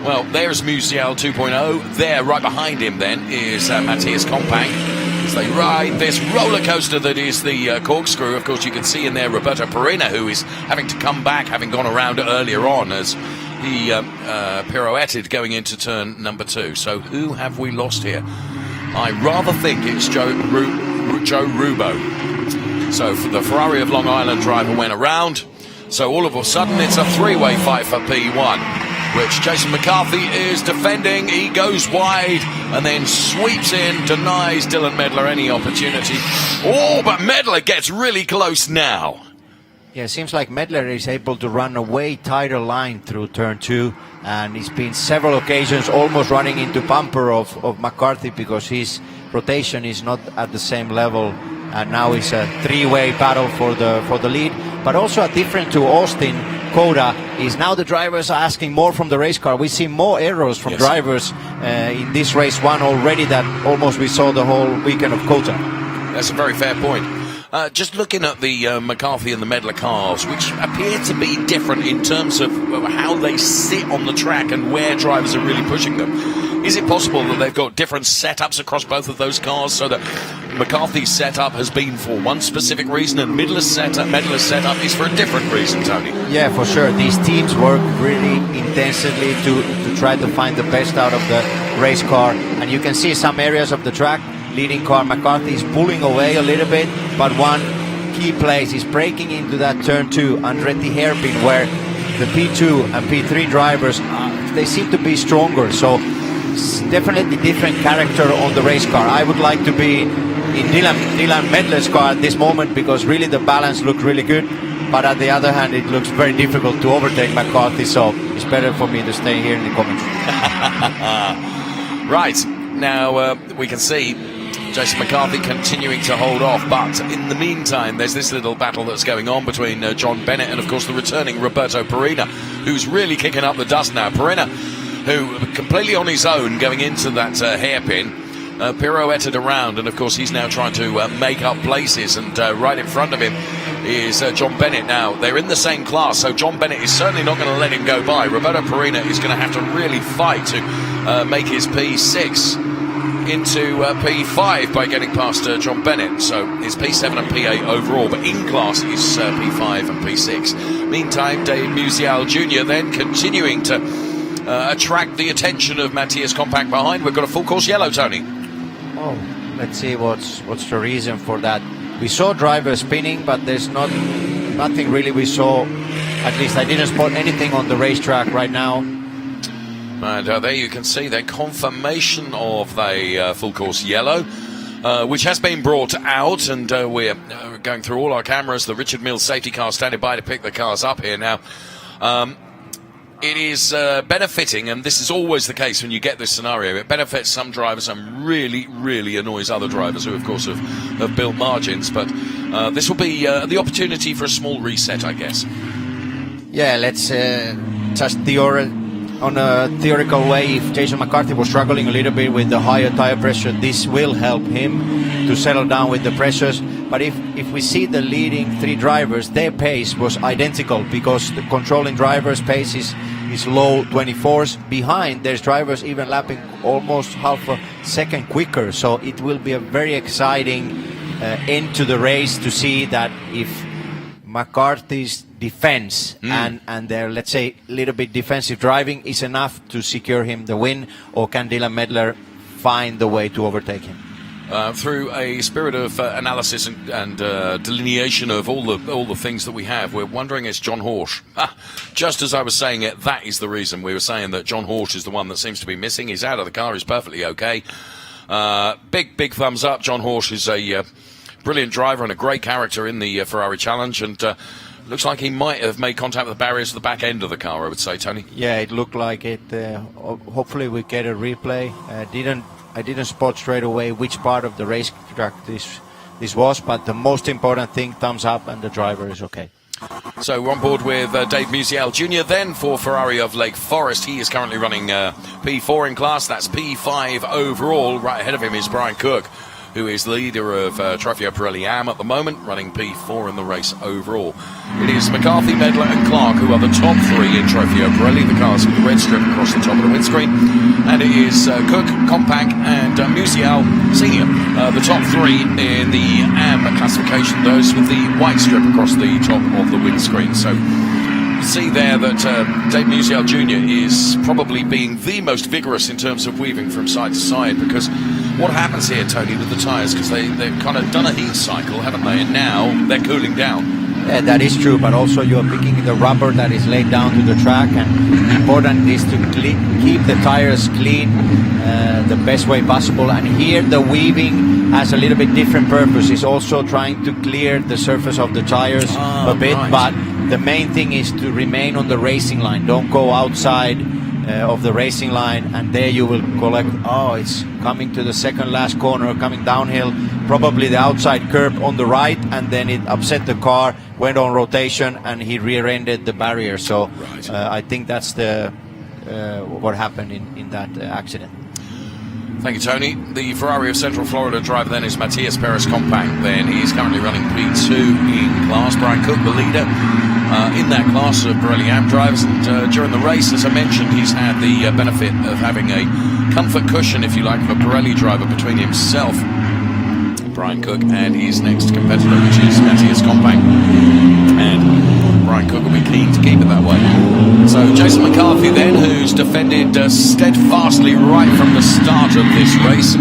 G: Well, there's Musial 2.0. There, right behind him, then, is Matthias Kompang. As they ride this roller coaster that is the corkscrew. Of course, you can see in there Roberto Perina, who is having to come back, having gone around earlier on as he pirouetted going into turn number 2. So who have we lost here? I rather think it's Joe Rubo. So for the Ferrari of Long Island driver went around. So all of a sudden it's a three-way fight for P1, which Jason McCarthy is defending. He goes wide and then sweeps in, denies Dylan Medler any opportunity. Oh, but Medler gets really close now.
H: yeah, it seems like Medler is able to run a way tighter line through turn 2, and he's been several occasions almost running into bumper of McCarthy because his rotation is not at the same level. And now it's a three-way battle for the lead. But also a different to Austin, Coda, is now the drivers are asking more from the race car. We see more errors from drivers in this race 1 already than almost we saw the whole weekend of Coda.
G: That's a very fair point. Just looking at the McCarthy and the Medler cars, which appear to be different in terms of how they sit on the track and where drivers are really pushing them. Is it possible that they've got different setups across both of those cars, so that McCarthy's setup has been for one specific reason and Medler's setup is for a different reason, Tony?
H: Yeah, for sure. These teams work really intensively to try to find the best out of the race car. And you can see some areas of the track, leading car McCarthy is pulling away a little bit, but one key place is breaking into that turn 2 Andretti hairpin, where the P2 and P3 drivers, they seem to be stronger. So it's definitely different character on the race car. I would like to be in Dylan Medler's car at this moment because really the balance looked really good. But on the other hand, it looks very difficult to overtake McCarthy, so it's better for me to stay here in the commentary.
G: Right, now we can see Jason McCarthy continuing to hold off, but in the meantime there's this little battle that's going on between John Bennett and of course the returning Roberto Perina, who's really kicking up the dust now. Perina, who completely on his own going into that hairpin, pirouetted around, and of course he's now trying to make up places, and right in front of him is John Bennett. Now they're in the same class, so John Bennett is certainly not going to let him go by. Roberto Perina is going to have to really fight to make his P6 into P5 by getting past John Bennett. So it's P7 and P8 overall, but in class is P5 and P6. Meantime, Dave Musial Jr. then continuing to attract the attention of Matthias Kompang behind. We've got a full course yellow, Tony.
H: Oh, let's see what's the reason for that. We saw drivers spinning, but there's nothing really we saw. At least I didn't spot anything on the racetrack right now.
G: And there you can see the confirmation of the full course yellow, which has been brought out, and we're going through all our cameras. The Richard Mills safety car standing by to pick the cars up here now. It is benefiting, and this is always the case when you get this scenario, it benefits some drivers and really, really annoys other drivers who, of course, have built margins. But this will be the opportunity for a small reset, I guess.
H: Yeah, let's just on a theoretical way, if Jason McCarthy was struggling a little bit with the higher tire pressure, this will help him to settle down with the pressures. But if we see the leading 3 drivers, their pace was identical because the controlling driver's pace is low 24s. Behind, there's drivers even lapping almost half a second quicker. So it will be a very exciting end to the race to see that if McCarthy's defense and their, let's say, little bit defensive driving is enough to secure him the win, or can Dylan Medler find the way to overtake him?
G: Through a spirit of analysis and delineation of all the things that we have, we're wondering, is John Horsch. Just as I was saying it, that is the reason. We were saying that John Horsch is the one that seems to be missing. He's out of the car. He's perfectly okay. Big thumbs up. John Horsch is a brilliant driver and a great character in the Ferrari Challenge, and looks like he might have made contact with the barriers at the back end of the car, I would say, Tony.
H: Yeah, it looked like it. Hopefully we get a replay. Didn't I didn't spot straight away which part of the racetrack this was, but the most important thing, thumbs up, and the driver is okay.
G: So we're on board with Dave Musial Jr. then for Ferrari of Lake Forest. He is currently running P4 in class. That's P5 overall. Right ahead of him is Brian Cook, who is leader of Trofeo Pirelli Am at the moment, running P4 in the race overall. It is McCarthy, Medler and Clark who are the top three in Trofeo Pirelli, the cars with the red strip across the top of the windscreen. And it is Cook, Compact and Musial Senior, the top three in the Am classification, those with the white strip across the top of the windscreen. So you see there that Dave Musial Jr. is probably being the most vigorous in terms of weaving from side to side, because what happens here, Tony, with the tyres, because they've kind of done a heat cycle, haven't they, and now they're cooling down.
H: Yeah, that is true, but also you're picking the rubber that is laid down to the track, and important is to keep the tires clean the best way possible. And here the weaving has a little bit different purpose. It's also trying to clear the surface of the tires a bit,
G: right.
H: But the main thing is to remain on the racing line. Don't go outside of the racing line, and there you will collect, it's coming to the second last corner, coming downhill, probably the outside curb on the right, and then it upset the car, went on rotation, and he rear-ended the barrier. So
G: right.
H: I think that's the what happened in that accident.
G: Thank you, Tony. The Ferrari of Central Florida driver then is Matias Perez Compact. Then he's currently running P2 in class. Brian Cook, the leader in that class of Pirelli Am drivers. And during the race, as I mentioned, he's had the benefit of having a comfort cushion, if you like, of a Pirelli driver between himself, Brian Cook, and his next competitor, which is Matias Compact. And Brian Cook will be keen to keep it that way. So Jason McCarthy then, who's defended steadfastly right from the start of this race.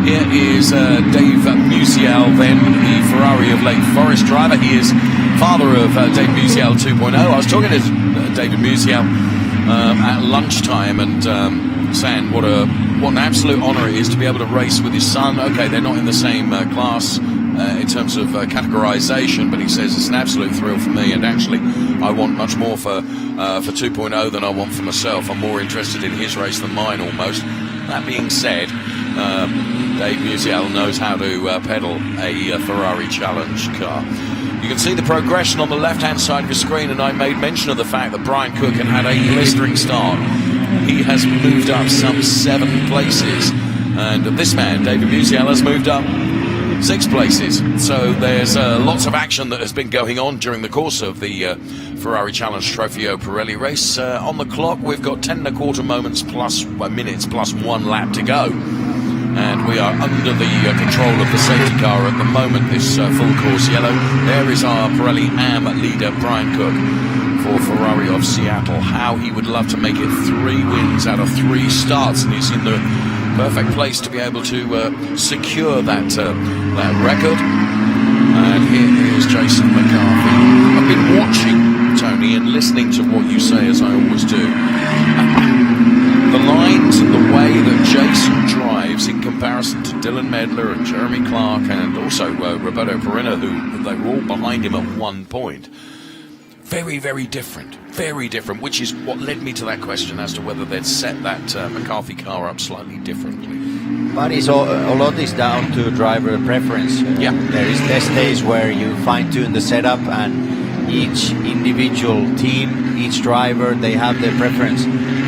G: Here is Dave Musial, then the Ferrari of Lake Forest driver. He is father of Dave Musial 2.0. I was talking to David Musial at lunchtime and saying what an absolute honour it is to be able to race with his son. Okay, they're not in the same class in terms of categorisation, but he says it's an absolute thrill for me, and actually I want much more for 2.0 than I want for myself. I'm more interested in his race than mine almost. That being said, Dave Musial knows how to pedal a Ferrari Challenge car. You can see the progression on the left-hand side of your screen, and I made mention of the fact that Brian Cook had a blistering start. He has moved up some 7 places, and this man, David Musial, has moved up 6 places. So there's lots of action that has been going on during the course of the Ferrari Challenge Trofeo Pirelli race. On the clock, we've got 10 1/4 minutes plus 1 lap to go. And we are under the control of the safety car at the moment, this full course yellow. There is our Pirelli Am leader, Brian Cook, for Ferrari of Seattle. How he would love to make it 3 wins out of 3 starts, and he's in the perfect place to be able to secure that record. And here is Jason McCarthy. I've been watching, Tony, and listening to what you say, as I always do. The lines and the way that Jason drives in comparison to Dylan Medler and Jeremy Clark, and also Roberto Perina, who they were all behind him at one point. Very, very different. Very different, which is what led me to that question as to whether they'd set that McCarthy car up slightly differently.
H: But a lot is down to driver preference.
G: Yeah.
H: There is test days where you fine-tune the setup, and each individual team, each driver, they have their preference.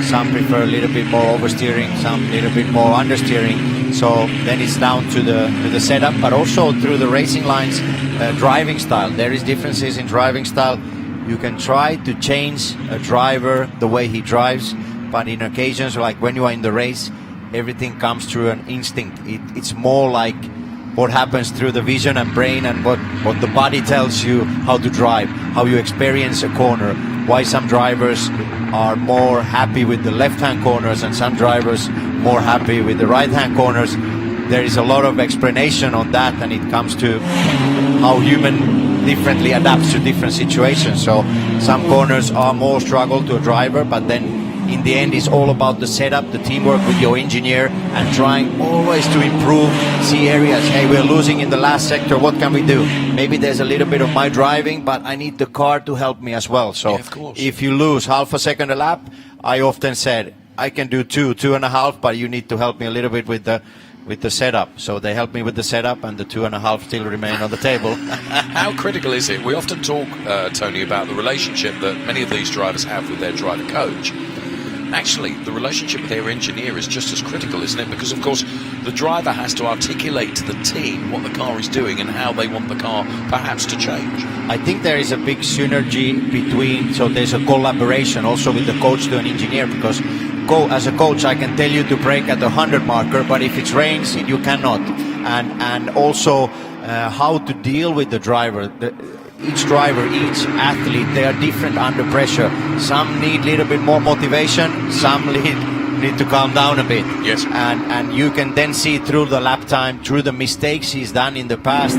H: Some prefer a little bit more oversteering, some a little bit more understeering. So then it's down to the setup, but also through the racing lines, driving style. There is differences in driving style. You can try to change a driver the way he drives, but in occasions, like when you are in the race, everything comes through an instinct. It's more like what happens through the vision and brain, and what the body tells you how to drive, how you experience a corner, why some drivers are more happy with the left-hand corners and some drivers more happy with the right-hand corners. There is a lot of explanation on that, and it comes to how human differently adapts to different situations. So some corners are more struggle to a driver, but then in the end it's all about the setup, the teamwork with your engineer, and trying always to improve, see areas. Hey, we're losing in the last sector, what can we do? Maybe there's a little bit of my driving, but I need the car to help me as well. So if you lose half a second a lap, I often said I can do 2.5, but you need to help me a little bit with the with the setup. So they helped me with the setup, and the 2.5 still remain on the table.
G: How critical is it? We often talk, Tony, about the relationship that many of these drivers have with their driver coach. Actually, the relationship with their engineer is just as critical, isn't it? Because, of course, the driver has to articulate to the team what the car is doing and how they want the car perhaps to change.
H: I think there is a big synergy between, so there's a collaboration also with the coach to an engineer, because as a coach I can tell you to brake at the 100 marker, but if it rains you cannot. And also how to deal with the driver. Each driver, each athlete, they are different under pressure. Some need a little bit more motivation, some need to calm down a bit.
G: Yes.
H: And you can then see through the lap time, through the mistakes he's done in the past,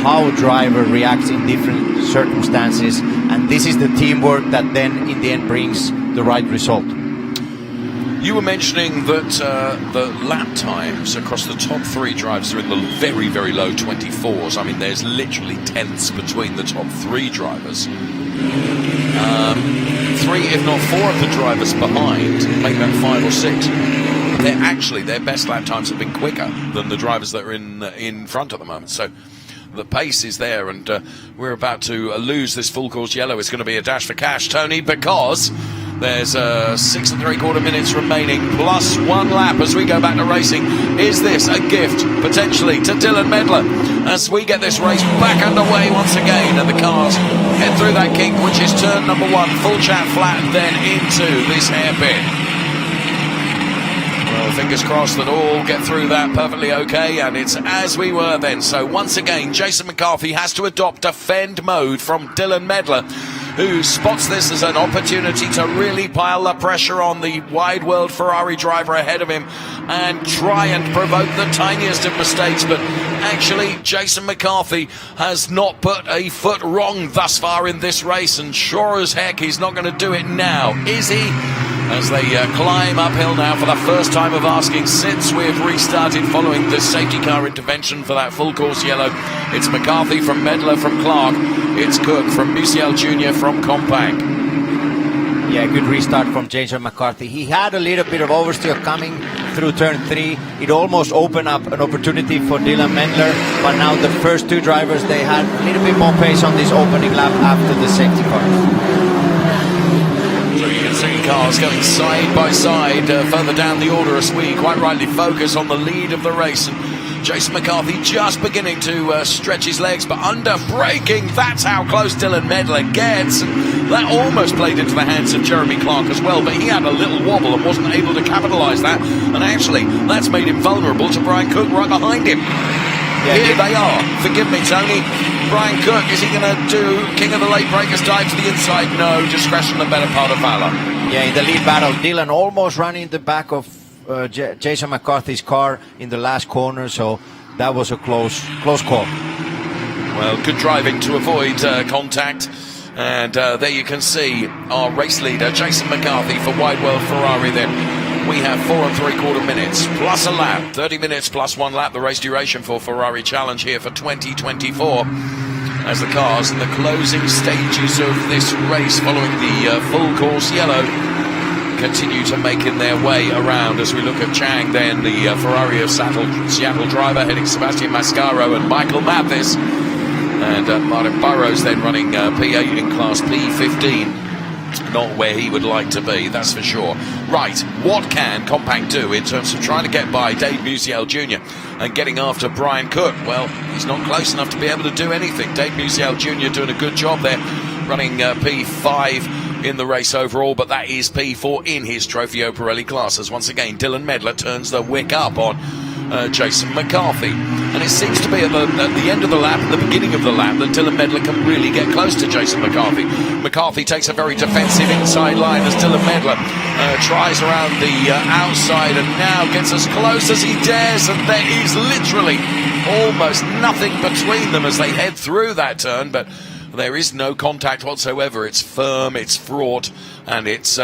H: how a driver reacts in different circumstances. And this is the teamwork that then in the end brings the right result.
G: You were mentioning that the lap times across the top 3 drivers are in the very, very low 24s. I mean, there's literally tenths between the top 3 drivers. 3, if not 4 of the drivers behind, maybe about 5 or 6. Their best lap times have been quicker than the drivers that are in front at the moment. So the pace is there, and we're about to lose this full course yellow. It's going to be a dash for cash, Tony, because there's 6 3/4 minutes remaining, plus 1 lap as we go back to racing. Is this a gift, potentially, to Dylan Medler as we get this race back underway once again, and the cars head through that kink, which is turn number 1, full chat flat, then into this hairpin. Well, fingers crossed that all get through that perfectly okay, and it's as we were then. So once again, Jason McCarthy has to adopt defend mode from Dylan Medler, who spots this as an opportunity to really pile the pressure on the wide world Ferrari driver ahead of him and try and provoke the tiniest of mistakes. But actually, Jason McCarthy has not put a foot wrong thus far in this race, and sure as heck he's not going to do it now, is he? As they climb uphill now for the first time of asking since we've restarted following the safety car intervention for that full course yellow. It's McCarthy from Medler from Clark. It's Cook from Musial Jr. from Compact.
H: Yeah, good restart from Jason McCarthy. He had a little bit of oversteer coming through turn 3. It almost opened up an opportunity for Dylan Medler, but now the first 2 drivers, they had a little bit more pace on this opening lap after the safety cars.
G: So you can see cars going side by side further down the order as we quite rightly focus on the lead of the race. And Jason McCarthy just beginning to stretch his legs, but under braking. That's how close Dylan Medler gets. And that almost played into the hands of Jeremy Clark as well, but he had a little wobble and wasn't able to capitalise that. And actually, that's made him vulnerable to Brian Cook right behind him. Yeah, here they are. Forgive me, Tony. Brian Cook, is he going to do King of the Late Breakers dive to the inside? No, just scratching the better part of Valor.
H: Yeah, in the lead battle, Dylan almost running the back of Jason McCarthy's car in the last corner, so that was a close call.
G: Well, good driving to avoid contact. And there you can see our race leader, Jason McCarthy, for Wide World Ferrari then. We have 4 3/4 minutes plus a lap, 30 minutes plus 1 lap, the race duration for Ferrari Challenge here for 2024. As the cars in the closing stages of this race following the full course yellow continue to making their way around. As we look at Chang then, the Ferrari of Seattle driver heading Sebastian Mascaro and Michael Mathis. And Martin Burrows then running P8 in class P15. Not where he would like to be, that's for sure. Right, what can Compact do in terms of trying to get by Dave Musial Jr. and getting after Brian Cook? Well, he's not close enough to be able to do anything. Dave Musial Jr. doing a good job there, running P5 in the race overall, but that is P4 in his Trofeo Pirelli classes. Once again, Dylan Medler turns the wick up on Jason McCarthy. And it seems to be at the end of the lap, at the beginning of the lap, that Dylan Medler can really get close to Jason McCarthy. McCarthy takes a very defensive inside line as Dylan Medler tries around the outside and now gets as close as he dares, and there is literally almost nothing between them as they head through that turn, but there is no contact whatsoever. It's firm, it's fraught, and it's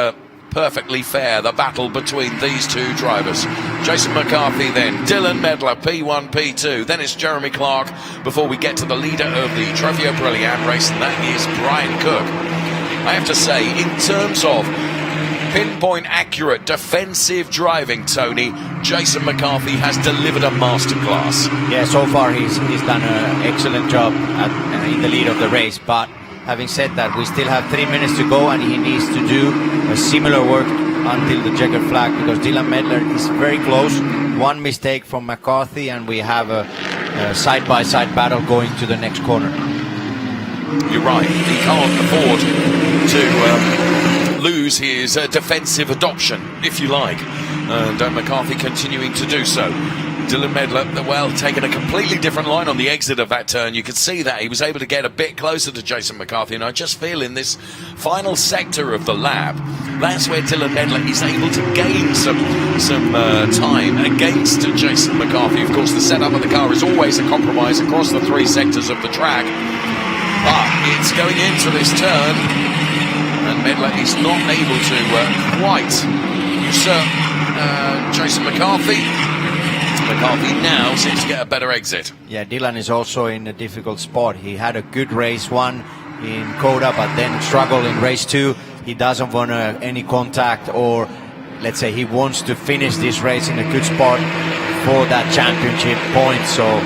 G: perfectly fair, the battle between these 2 drivers. Jason McCarthy then, Dylan Medler, P1, P2, then it's Jeremy Clark before we get to the leader of the Trofeo Pirelli race, and that is Brian Cook. I have to say, in terms of pinpoint accurate defensive driving, Tony, Jason McCarthy has delivered a masterclass.
H: Yeah, so far he's done an excellent job in the lead of the race. But having said that, we still have 3 minutes to go, and he needs to do a similar work until the checkered flag, because Dylan Medler is very close. One mistake from McCarthy, and we have a side-by-side battle going to the next corner.
G: You're right, he can't afford to lose his defensive adoption, if you like, and McCarthy continuing to do so. Dylan Medler, well, taking a completely different line on the exit of that turn. You could see that he was able to get a bit closer to Jason McCarthy, and I just feel in this final sector of the lap, that's where Dylan Medler is able to gain some time against Jason McCarthy. Of course, the setup of the car is always a compromise across the 3 sectors of the track, but it's going into this turn, and Medler is not able to quite usurp Jason McCarthy. McCarthy now seems to get a better exit.
H: Yeah, Dylan is also in a difficult spot. He had a good race 1 in Coda, but then struggled in race 2. He doesn't want any contact, or let's say he wants to finish this race in a good spot for that championship point. So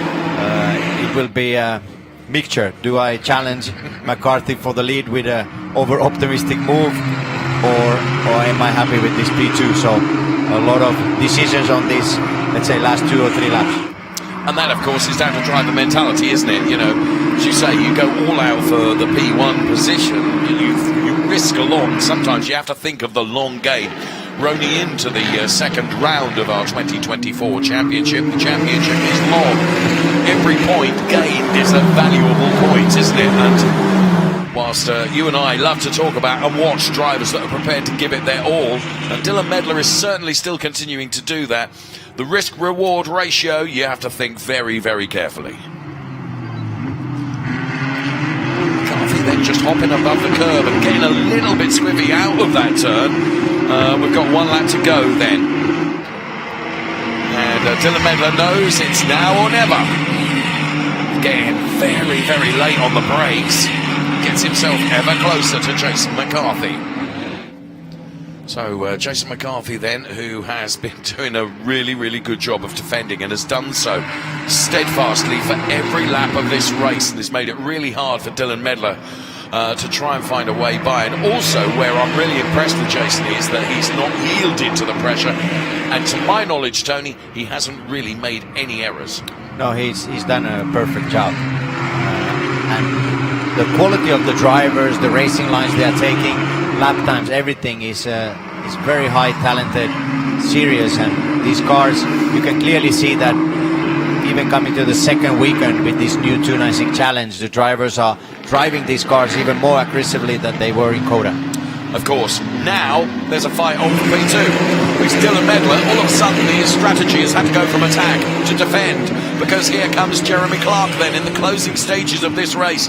H: it will be a mixture. Do I challenge McCarthy for the lead with a over-optimistic move, or am I happy with this P2? So a lot of decisions on this, let's say, last 2 or 3 laps.
G: And that, of course, is down to driver mentality, isn't it? You know, as you say, you go all out for the P1 position, you risk a lot. Sometimes you have to think of the long game. Rolling into the second round of our 2024 championship. The championship is long. Every point gained is a valuable point, isn't it? And whilst you and I love to talk about and watch drivers that are prepared to give it their all, and Dylan Medler is certainly still continuing to do that, the risk-reward ratio, you have to think very, very carefully. McCarthy then just hopping above the curb and getting a little bit squiffy out of that turn. We've got 1 lap to go then. And Dylan Medler knows it's now or never. Getting very, very late on the brakes. Gets himself ever closer to Jason McCarthy. So Jason McCarthy then, who has been doing a really, really good job of defending and has done so steadfastly for every lap of this race, and has made it really hard for Dylan Medler to try and find a way by. And also where I'm really impressed with Jason is that he's not yielded to the pressure, and to my knowledge, Tony, he hasn't really made any errors.
H: No, he's done a perfect job. And the quality of the drivers, the racing lines they are taking, lap times, everything is very high, talented, serious. And these cars, you can clearly see that even coming to the second weekend with this new 296 challenge, the drivers are driving these cars even more aggressively than they were in Coda.
G: Of course, now there's a fight on for P2. With Dylan Medler, all of a sudden his strategy has had to go from attack to defend, because here comes Jeremy Clark then in the closing stages of this race,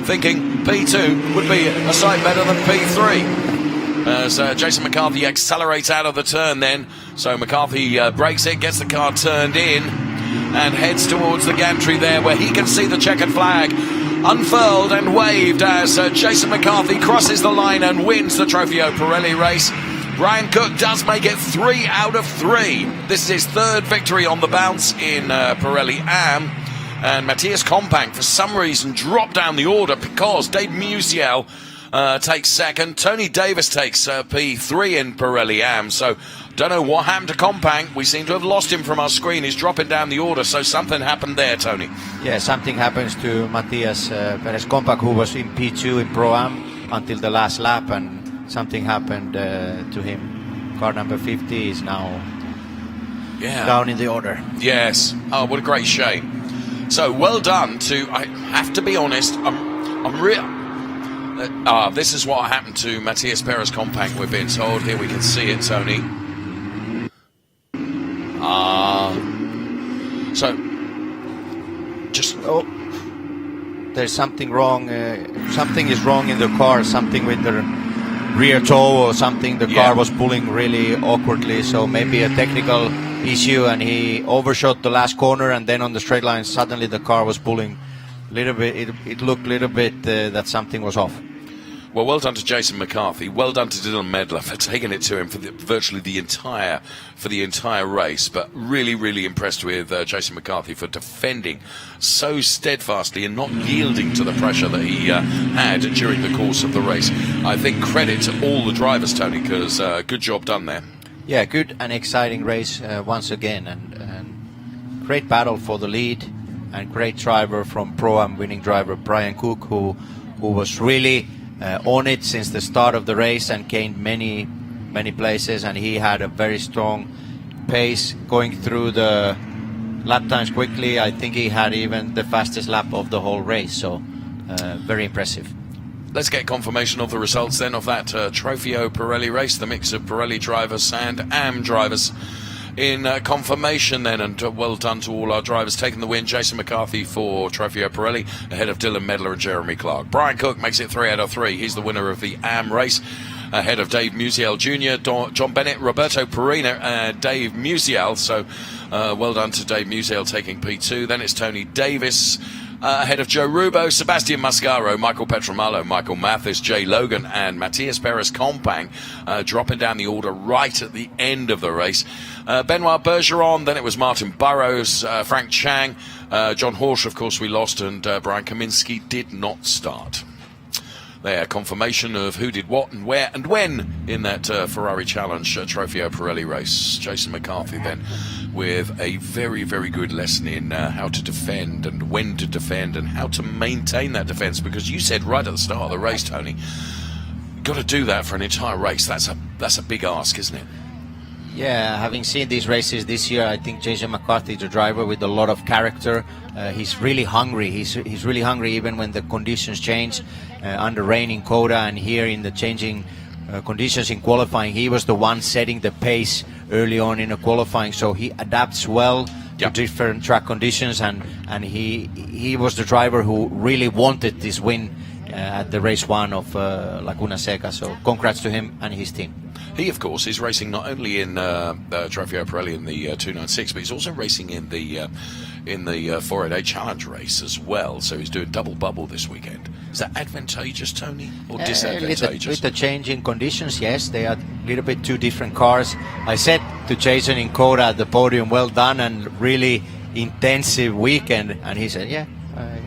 G: thinking P2 would be a sight better than P3. As Jason McCarthy accelerates out of the turn then, so McCarthy brakes it, gets the car turned in, and heads towards the gantry there where he can see the checkered flag unfurled and waved as Jason McCarthy crosses the line and wins the Trofeo Pirelli race. Brian Cook does make it 3 out of 3. This is his 3rd victory on the bounce in Pirelli AM. And Matthias Compank, for some reason, dropped down the order because Dave Musial takes 2nd. Tony Davis takes P3 in Pirelli AM. So, don't know what happened to Compank. We seem to have lost him from our screen. He's dropping down the order, so something happened there, Tony.
H: Yeah, something happens to Matthias Perez Compank, who was in P2 in Pro-Am until the last lap, and something happened to him. Car number 50 is now down in the order.
G: Yes. Oh, what a great shame. So, well done to, I have to be honest, I'm real. This is what happened to Matthias Perez Compank, we're being told. Here we can see it, Tony. So, just...
H: Oh, there's something wrong. Something is wrong in the car. Something with the rear toe or something. The car was pulling really awkwardly. So maybe a technical issue, and he overshot the last corner, and then on the straight line, suddenly the car was pulling a little bit. It looked a little bit that something was off.
G: Well done to Jason McCarthy. Well done to Dylan Medler for taking it to him for virtually the entire race. But really, really impressed with Jason McCarthy for defending so steadfastly and not yielding to the pressure that he had during the course of the race. I think credit to all the drivers, Tony, because good job done there.
H: Yeah, good and exciting race once again, and great battle for the lead, and great driver from Pro-Am winning driver Brian Cook, who was really on it since the start of the race and gained many places, and he had a very strong pace going through the lap times quickly. I think he had even the fastest lap of the whole race, so very impressive.
G: Let's get confirmation of the results then of that Trofeo Pirelli race, the mix of Pirelli drivers and AM drivers in confirmation then, and well done to all our drivers taking the win. Jason McCarthy for Trofeo Pirelli ahead of Dylan Medler and Jeremy Clark. Brian Cook makes it 3 out of 3. He's the winner of the AM race ahead of Dave Musial Jr., John Bennett, Roberto Perina and Dave Musial. So well done to Dave Musial taking P2. Then it's Tony Davis ahead of Joe Rubo, Sebastian Mascaro, Michael Petromalo, Michael Mathis, Jay Logan and Matthias Perez-Compang dropping down the order right at the end of the race. Benoit Bergeron, then it was Martin Burrows, Frank Chang, John Horsch, of course, we lost, and Brian Kaminsky did not start. There, confirmation of who did what and where and when in that Ferrari Challenge Trofeo Pirelli race. Jason McCarthy then with a very, very good lesson in how to defend and when to defend and how to maintain that defence, because you said right at the start of the race, Tony, you've got to do that for an entire race. That's a big ask, isn't it?
H: Yeah, having seen these races this year, I think Jason McCarthy is a driver with a lot of character. He's really hungry. He's really hungry even when the conditions change. Under rain in Coda and here in the changing conditions in qualifying, he was the one setting the pace early on in the qualifying, so he adapts well to different track conditions, and he was the driver who really wanted this win at the race 1 of Laguna Seca, so congrats to him and his team.
G: He, of course, is racing not only in Trofeo Pirelli in the 296, but he's also racing in the 488 Challenge race as well. So he's doing double bubble this weekend. Is that advantageous, Tony, or disadvantageous?
H: With the changing conditions, yes, they are a little bit two different cars. I said to Jason in Coda at the podium, well done and really intensive weekend, and he said, yeah,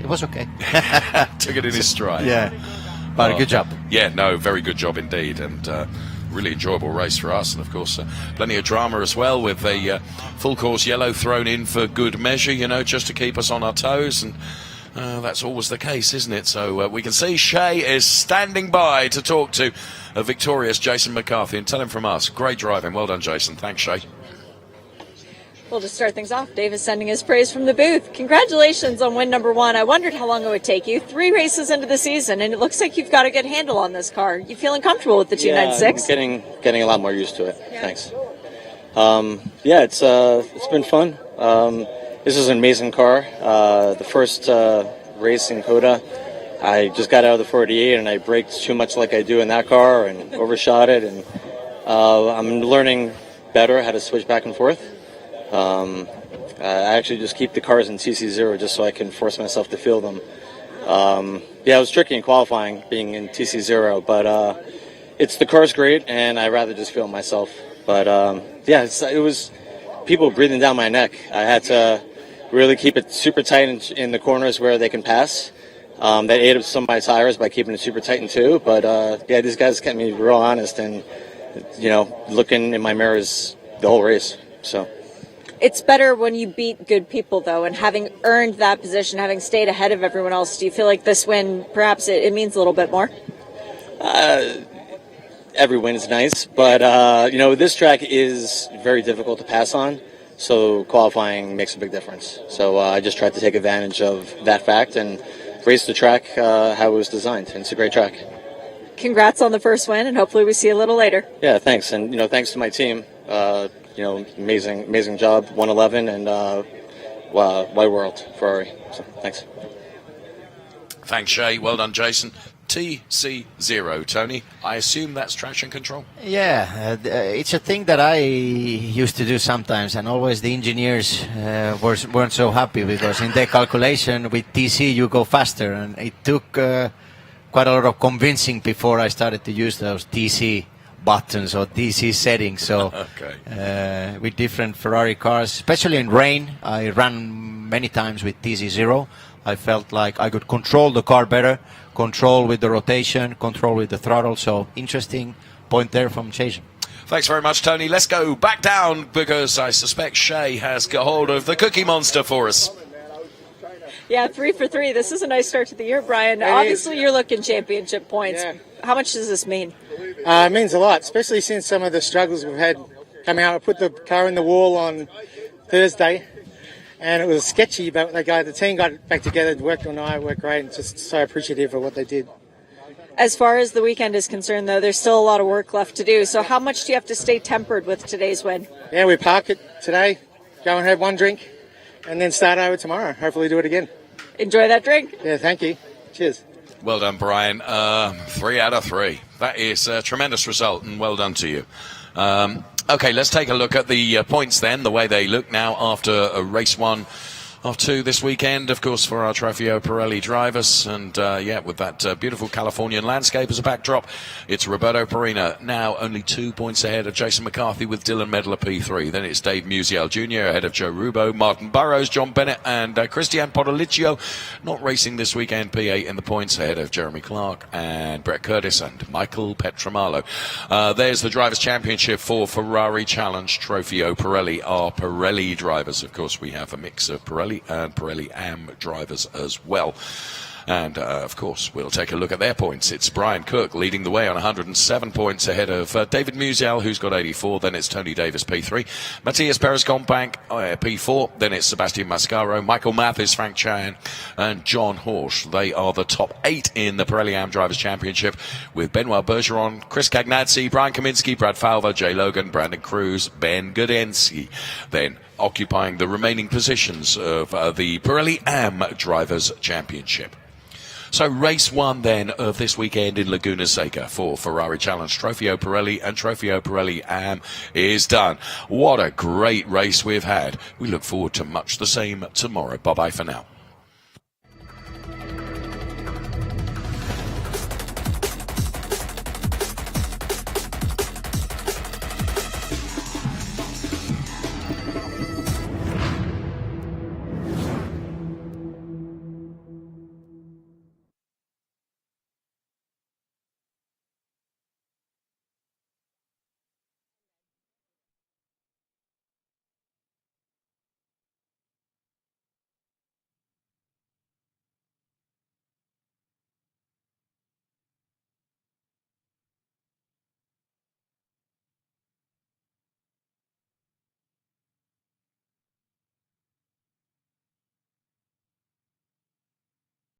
H: it was okay.
G: Took it in his stride.
H: Yeah, but good job.
G: Yeah, no, very good job indeed, and really enjoyable race for us, and of course plenty of drama as well, with a full course yellow thrown in for good measure, you know, just to keep us on our toes, and that's always the case, isn't it? So we can see Shay is standing by to talk to a victorious Jason McCarthy, and tell him from us, great driving. Well done, Jason. Thanks, Shay.
D: Well, to start things off, Dave is sending his praise from the booth. Congratulations on win number 1. I wondered how long it would take you. 3 races into the season, and it looks like you've got a good handle on this car. You feeling comfortable with the 296?
K: Yeah, getting a lot more used to it. Yeah. Thanks. It's been fun. This is an amazing car. The first race in Coda, I just got out of the 48 and I braked too much like I do in that car and overshot it. And I'm learning better how to switch back and forth. I actually just keep the cars in TC0 just so I can force myself to feel them. It was tricky in qualifying being in TC0, but the car's great and I'd rather just feel myself. But it was people breathing down my neck. I had to really keep it super tight in the corners where they can pass. They ate up some of my tires by keeping it super tight in 2. But these guys kept me real honest and looking in my mirrors the whole race. So.
D: It's better when you beat good people, though, and having earned that position, having stayed ahead of everyone else, do you feel like this win, perhaps it means a little bit more?
K: Every win is nice, but, this track is very difficult to pass on, so qualifying makes a big difference. So I just tried to take advantage of that fact and race the track how it was designed, and it's a great track.
D: Congrats on the first win, and hopefully we see you a little later.
K: Yeah, thanks, and, thanks to my team. Amazing job, 111 and Wide World Ferrari. So, thanks.
G: Thanks, Shay. Well done, Jason. TC0, Tony. I assume that's traction control?
H: Yeah, it's a thing that I used to do sometimes, and always the engineers weren't so happy because in their calculation with TC you go faster, and it took quite a lot of convincing before I started to use those DC buttons or DC settings. So with different Ferrari cars, especially in rain, I ran many times with TC0. I felt like I could control the car better, control with the rotation, control with the throttle. So interesting point there from Jason.
G: Thanks very much, Tony. Let's go back down because I suspect Shay has got hold of the Cookie Monster for us.
D: Yeah, 3 for 3. This is a nice start to the year, Brian. Obviously, you're looking championship points.
E: Yeah.
D: How much does this mean?
E: It means a lot, especially since some of the struggles we've had coming out. I put the car in the wall on Thursday, and it was sketchy, but the team got back together, worked all night, worked great, and just so appreciative of what they did.
D: As far as the weekend is concerned, though, there's still a lot of work left to do. So how much do you have to stay tempered with today's win?
E: Yeah, we park it today, go and have one drink, and then start over tomorrow. Hopefully do it again.
D: Enjoy that drink.
E: Yeah, thank you. Cheers.
G: Well done, Brian. 3 out of 3. That is a tremendous result, and well done to you. Okay, let's take a look at the points then, the way they look now after race 1 of 2 this weekend, of course, for our Trofeo Pirelli drivers. And, with that beautiful Californian landscape as a backdrop, it's Roberto Perina now only 2 points ahead of Jason McCarthy with Dylan Medler P3. Then it's Dave Musial Jr. ahead of Joe Rubo, Martin Burrows, John Bennett, and Christian Podoliccio not racing this weekend, P8 in the points ahead of Jeremy Clark and Brett Curtis and Michael Petramalo. There's the Drivers' Championship for Ferrari Challenge Trofeo Pirelli. Our Pirelli drivers, of course, we have a mix of Pirelli and Pirelli AM drivers as well. And, of course, we'll take a look at their points. It's Brian Cook leading the way on 107 points ahead of David Musial, who's got 84. Then it's Tony Davis, P3. Matthias Perez-Companc, P4. Then it's Sebastian Mascaro, Michael Mathis, Frank Chan, and John Horsch. They are the top 8 in the Pirelli AM Drivers' Championship, with Benoit Bergeron, Chris Cagnazzi, Brian Kaminsky, Brad Falva, Jay Logan, Brandon Cruz, Ben Gudensky. Then occupying the remaining positions of the Pirelli AM Drivers' Championship. So race 1 then of this weekend in Laguna Seca for Ferrari Challenge Trofeo Pirelli and Trofeo Pirelli AM is done. What a great race we've had. We look forward to much the same tomorrow. Bye-bye for now.